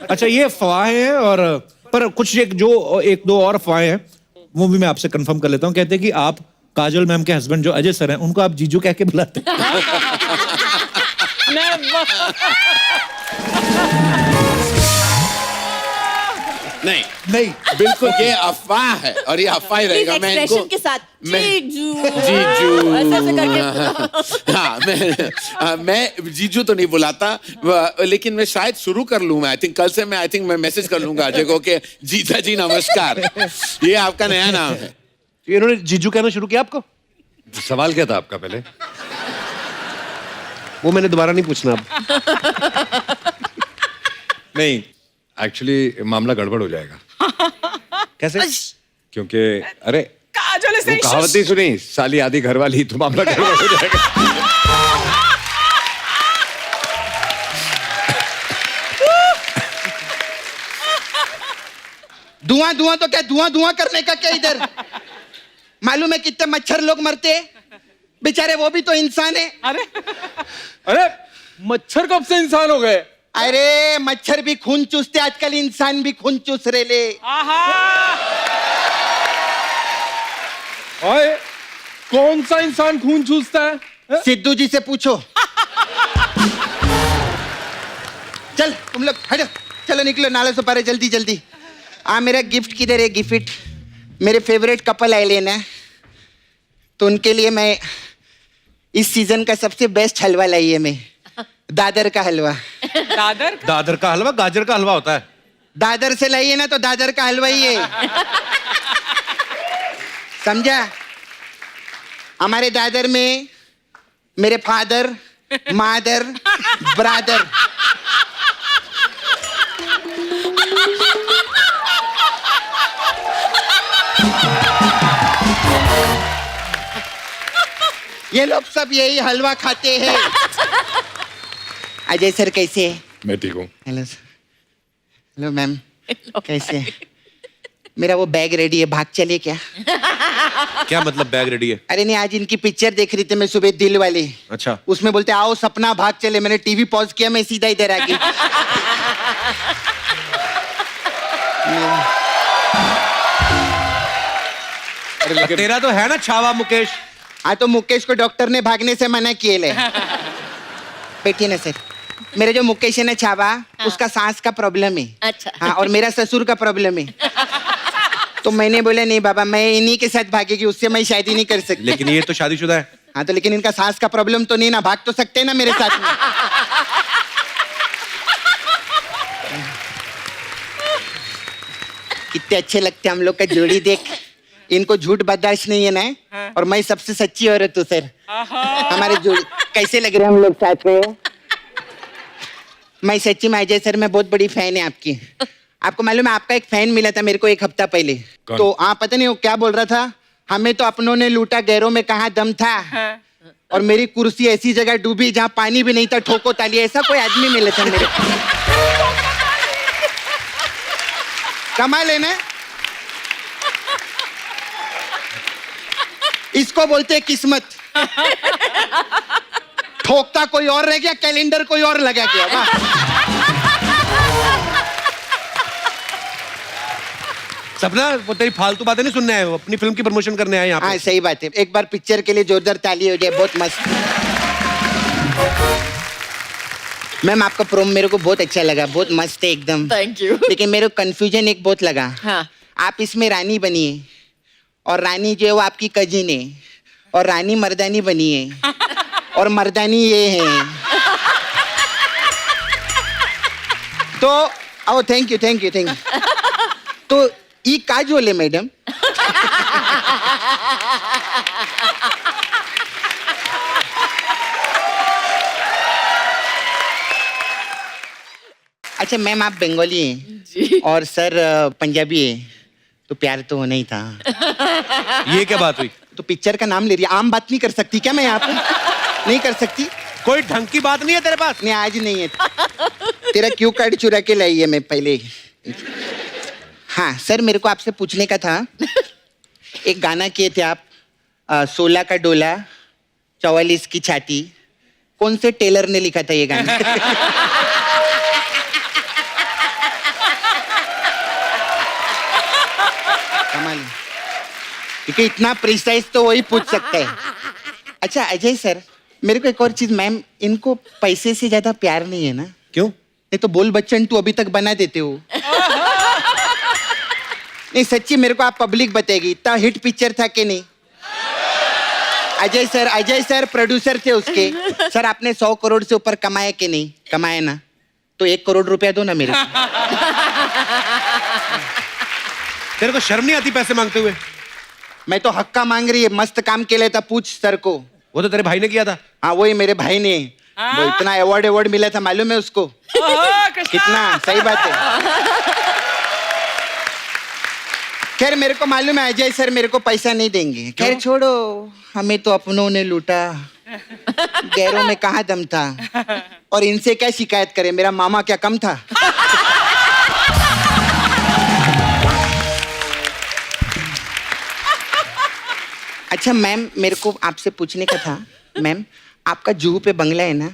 अच्छा, ये अफवाहें हैं, और पर कुछ एक दो और अफवाहें हैं, वो भी मैं आपसे कंफर्म कर लेता हूँ। कहते हैं कि आप काजल मैम के हस्बैंड जो अजय सर हैं, उनको आप जीजू कह के बुलाते हैं।
नहीं, बिल्कुल ये अफवाह है और ये अफवाह ही रहेगा। मैं इनको
के साथ जीजू
जीजू
ऐसे ऐसे करके
हाँ, मैं जीजू तो नहीं बुलाता, लेकिन मैं शायद शुरू कर लूँ। आई थिंक कल से मैं मैसेज कर लूंगा अजय को कि जीजा जी नमस्कार, ये आपका नया नाम है।
इन्होंने जीजू कहना शुरू किया आपको?
सवाल क्या था आपका पहले?
वो मैंने दोबारा नहीं पूछना अब।
नहीं, एक्चुअली मामला गड़बड़ हो जाएगा।
कैसे?
क्योंकि अरे
काजल
वो कहावत नहीं सुनी, साली आधी घर वाली, तो मामला गड़बड़ हो जाएगा।
धुआं धुआं तो क्या, धुआं धुआं करने का क्या इधर? मालूम है कितने मच्छर लोग मरते हैं बेचारे, वो भी तो इंसान है।
अरे मच्छर कब से इंसान हो गए?
अरे मच्छर भी खून चूसते, आजकल इंसान भी खून चूस रहे ले।
ओए, कौन सा इंसान खून चूसता है?
सिद्धू जी से पूछो। चल तुम लोग हटो, चलो निकलो, नाले से पारे, जल्दी जल्दी। मेरा गिफ्ट किधर है? गिफ्ट मेरे फेवरेट कपल आए लेना, तो उनके लिए मैं इस सीजन का सबसे बेस्ट हलवा लाई है मैं, दादर का हलवा।
दादर का हलवा गाजर का हलवा होता है।
दादर से लाई है ना, तो दादर का हलवा ही है, समझा? हमारे दादर में मेरे फादर, मादर, ब्रादर, ये लोग सब यही हलवा खाते हैं। अजय सर कैसे है?
मैं ठीक हूँ।
Hello sir. हेलो मैम, कैसे है? मेरा वो बैग रेडी है, भाग चले क्या?
क्या मतलब बैग रेडी है?
अरे नहीं, आज इनकी पिक्चर देख रही थी मैं सुबह, दिल वाली।
अच्छा। उसमें
बोलते आओ सपना भाग चले, मैंने टीवी पॉज किया, मैं सीधा इधर आ गई।
तेरा तो है ना छावा मुकेश।
हाँ, तो मुकेश को डॉक्टर ने भागने से मना किए ले। बैठिए ना सर। मेरे जो मुकेश है ना छावा, उसका सांस का प्रॉब्लम है।
अच्छा।
हाँ, और मेरा ससुर का प्रॉब्लम है। तो मैंने बोला नहीं बाबा, मैं इन्हीं के साथ भागेगी, उससे मैं शादी नहीं कर सकती।
लेकिन ये तो शादीशुदा है।
हाँ, तो लेकिन इनका सांस का प्रॉब्लम तो नहीं ना, भाग तो सकते हैं ना मेरे साथ में। कितने अच्छे लगते हम लोग का जोड़ी देख। इनको झूठ बर्दाश्त नहीं है ना, और मैं सबसे सच्ची औरत हूँ सर। हमारे जोड़ी कैसे लग रहे हैं हम लोग साथ में? मैं सच्ची में अजय सर, मैं बहुत बड़ी फैन है आपकी। आपको मालूम है, आपका एक फैन मिला था मेरे को 1 हफ्ता पहले। तो पता नहीं वो क्या बोल रहा था, हमें तो अपनों ने लूटा, गैरों में कहाँ दम था। और मेरी कुर्सी ऐसी जगह डूबी जहाँ पानी भी नहीं था, ठोको ताली। ऐसा कोई आदमी मिला था मेरे को। कमाल है ना? इसको बोलते हैं किस्मत। ठोकता कोई और रह गया, कैलेंडर कोई और लगा गया। वाह।
सपना, वो तेरी फालतू बातें नहीं सुनने आए हो, अपनी फिल्म की प्रमोशन करने आए यहाँ पे।
हाँ, सही बात है। एक बार पिक्चर के लिए जोरदार ताली हो जाए, बहुत मस्त। मैम आपका प्रोम मेरे को बहुत अच्छा लगा, बहुत मस्त है एकदम।
Thank you.
लेकिन मेरे को कंफ्यूजन एक बहुत लगा।
हाँ।
आप इसमें रानी बनी है, और रानी जो है वो आपकी कजिन है, और रानी मर्दानी बनी है, और मर्दानी ये है। तो ओ थैंक यू। तो ये काजोल है मैडम। अच्छा मैम, आप बंगाली हैं और सर पंजाबी है, तो प्यार तो होना ही था।
ये क्या बात हुई?
तो पिक्चर का नाम ले रही है, आम बात नहीं कर सकती क्या मैं यहाँ पे? नहीं कर सकती?
कोई ढंग की बात नहीं है तेरे पास?
नहीं, आज नहीं है। तेरा क्यू कार्ड चुरा के लाई है मैं पहले। हाँ सर, मेरे को आपसे पूछने का था, एक गाना किए थे आप, 16 का डोला 44 की छाती, कौन से टेलर ने लिखा था ये गाना? कमाल, क्योंकि इतना प्रिसाइज तो वही पूछ सकता है। अच्छा अजय सर, मेरे को एक और चीज, मैम इनको पैसे से ज्यादा प्यार नहीं है ना?
क्यों?
नहीं तो बोल बच्चन तू अभी तक बना देते हो। नहीं सच्ची, मेरे को आप पब्लिक बताएगी, इतना हिट पिक्चर था कि नहीं? अजय सर प्रोड्यूसर थे उसके। सर आपने 100 करोड़ से ऊपर कमाया कि नहीं? कमाया ना, तो 1 करोड़ रुपया दो ना मेरे को।
तेरे को शर्म नहीं आती पैसे मांगते हुए?
मैं तो हक्का मांग रही है, मस्त काम के लिए था, पूछ सर को।
वो तो तेरे भाई ने किया था।
हाँ वही मेरे भाई ने,
हाँ?
इतना अवार्ड मिला था, मालूम है उसको? कितना सही बात है। खैर मेरे को मालूम है अजय सर मेरे को पैसा नहीं देंगे। खैर छोड़ो, हमें तो अपनों ने लूटा, गैरों में कहाँ दम था। और इनसे क्या शिकायत करें, मेरा मामा क्या कम था? अच्छा मैम, मेरे को आपसे पूछने का था। मैम, आपका जुहू पे बंगला है ना,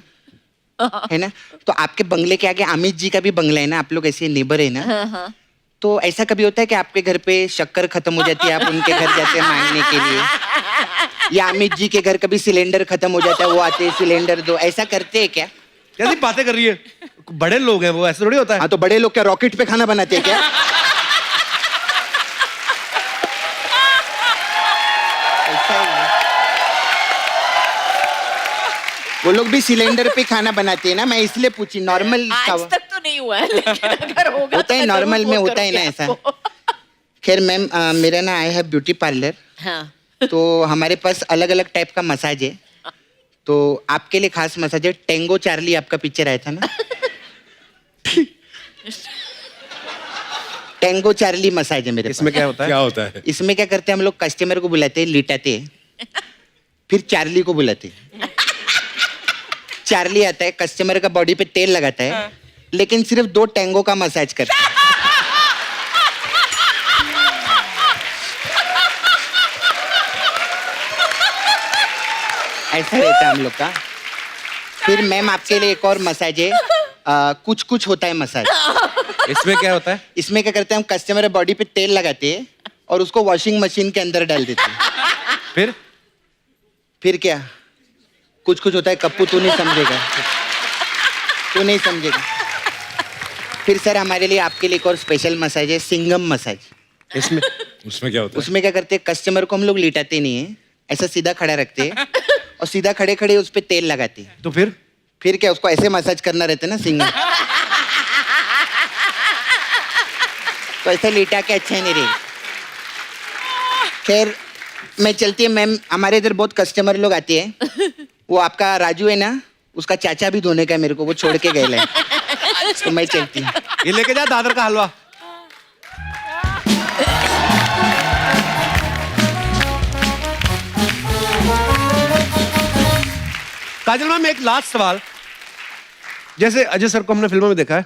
है ना? तो आपके बंगले के आगे अमित जी का भी बंगला है ना, आप लोग ऐसे नेबर है ना? तो ऐसा कभी होता है कि आपके घर पे शक्कर खत्म हो जाती है, आप उनके घर जाते हैं मांगने के लिए, या अमित जी के घर कभी सिलेंडर खत्म हो जाता है, वो आते हैं सिलेंडर दो, ऐसा करते हैं क्या?
कैसी बातें कर रही है, बड़े लोग हैं वो, ऐसे थोड़ी होता है।
हाँ तो बड़े लोग क्या रॉकेट पे खाना बनाते हैं क्या? ऐसा ही है। वो लोग भी सिलेंडर पे खाना बनाते हैं ना, मैं इसलिए पूछी। नॉर्मल
आज तक तो नहीं हुआ है, लेकिन अगर होगा
होता है,
तो
नॉर्मल
जरूर
में
फोन
होता है ना
करूंगी
ऐसा।
आपको।
खैर मैम, मेरा ना आई है ब्यूटी पार्लर,
हाँ।
तो हमारे पास अलग अलग टाइप का मसाज है। तो आपके लिए खास मसाज है, टेंगो चार्ली आपका पिक्चर आया था ना, टेंगो चार्ली मसाज है मेरे
इसमें
पास।
क्या होता है?
क्या होता है?
इसमें क्या करते हैं हम लोग, कस्टमर को बुलाते हैं, लिटाते हैं, फिर चार्ली को बुलाते हैं। चार्ली आता है, कस्टमर का बॉडी पे तेल लगाता है, लेकिन सिर्फ 2 टेंगो का मसाज करता है। ऐसा रहता है हम लोग का। फिर मैम आपके लिए एक और मसाज है, कुछ कुछ होता है मसाज।
इसमें क्या होता है?
इसमें क्या करते हैं, हम कस्टमर बॉडी पे तेल लगाते हैं और उसको वॉशिंग मशीन के अंदर डाल देते हैं। फिर क्या कुछ कुछ होता है, कप्पू तू नहीं समझेगा, तू नहीं समझेगा। फिर सर हमारे लिए आपके लिए एक और स्पेशल मसाज है, सिंगम मसाज।
इसमें
उसमें क्या होता है?
उसमें क्या करते हैं, कस्टमर को हम लोग लिटाते नहीं है, ऐसा सीधा खड़ा रखते हैं और सीधा खड़े खड़े उस पे तेल लगाते हैं।
तो फिर
क्या उसको ऐसे मसाज करना रहता है ना, सिंगम। तो ऐसा लिटा के अच्छा नहीं रही। खैर मैं चलती है मैम, हमारे इधर बहुत कस्टमर लोग आते हैं। वो आपका राजू है ना, उसका चाचा भी धोने का है मेरे को, वो छोड़ के गए है। तो मैं चलती हूँ।
ये लेके जा दादर का हलवा। काजल मैम, एक लास्ट सवाल। जैसे अजय सर को हमने फिल्मों में देखा है,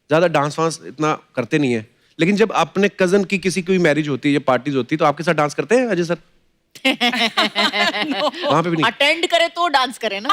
ज्यादा डांस वांस इतना करते नहीं है, लेकिन जब अपने कजन की किसी की मैरिज होती है या पार्टीज होती है तो आपके साथ डांस करते हैं अजय सर? वहां पे भी नहीं?
अटेंड करे तो डांस करे ना।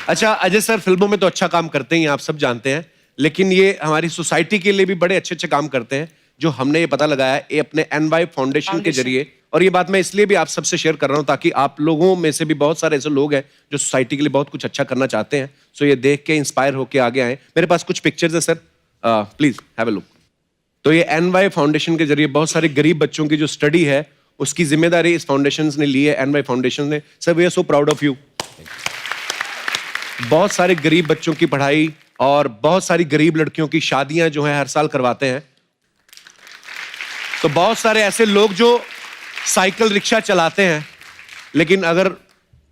अच्छा अजय सर फिल्मों में तो अच्छा काम करते ही हैं, आप सब जानते हैं, लेकिन ये हमारी सोसाइटी के लिए भी बड़े अच्छे अच्छे काम करते हैं, जो हमने ये पता लगाया है ये अपने एनवाई फाउंडेशन के जरिए। और ये बात मैं इसलिए भी आप सबसे शेयर कर रहा हूं ताकि आप लोगों में से भी बहुत सारे ऐसे लोग हैं जो सोसाइटी के लिए बहुत कुछ अच्छा करना चाहते हैं। सो ये देख के इंस्पायर होके आगे आए। मेरे पास कुछ पिक्चर्स है sir, please have a look. तो ये एनवाई फाउंडेशन के जरिए बहुत सारे गरीब बच्चों की जो स्टडी है उसकी जिम्मेदारी इस फाउंडेशन ने ली है, एनवाई फाउंडेशन ने। Sir we are so proud of you. बहुत सारे गरीब बच्चों की पढ़ाई और बहुत सारी गरीब लड़कियों की शादियां जो है हर साल करवाते हैं। तो बहुत सारे ऐसे लोग जो साइकिल रिक्शा चलाते हैं, लेकिन अगर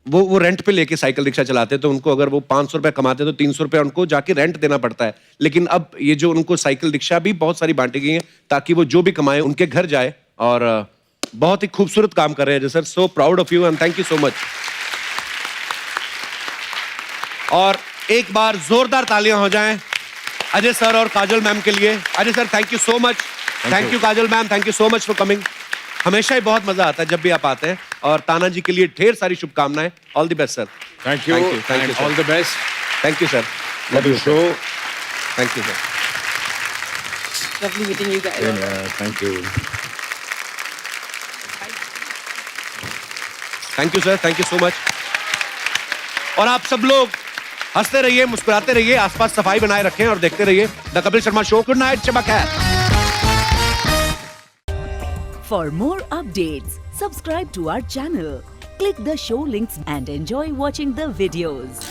वो रेंट पे लेके साइकिल रिक्शा चलाते हैं तो उनको अगर वो 500 रुपए कमाते हैं तो 300 रुपए उनको जाके रेंट देना पड़ता है। लेकिन अब ये जो उनको साइकिल रिक्शा भी बहुत सारी बांटी गई है ताकि वो जो भी कमाए उनके घर जाए, और बहुत ही खूबसूरत काम कर रहे हैं sir. So proud of you and thank you so much. और एक बार जोरदार तालियां हो जाएं अजय सर और काजल मैम के लिए। Ajay sir thank you so much. Thank you Kajal ma'am, thank you so much for coming. हमेशा ही बहुत मजा आता है जब भी आप आते हैं, और ताना जी के लिए ढेर सारी शुभकामनाएं। All the best sir.
Thank you,
thank you,
all the best.
Thank you sir.
Love you show.
Thank you sir.
Lovely meeting you guys.
Thank you.
Thank you sir, thank you so much. और आप सब लोग हंसते रहिए, मुस्कुराते रहिए, आसपास सफाई बनाए रखें और देखते रहिए the Kapil Sharma show. Good night, शब खैर।
For more updates, subscribe to our channel, click the show links and enjoy watching the videos.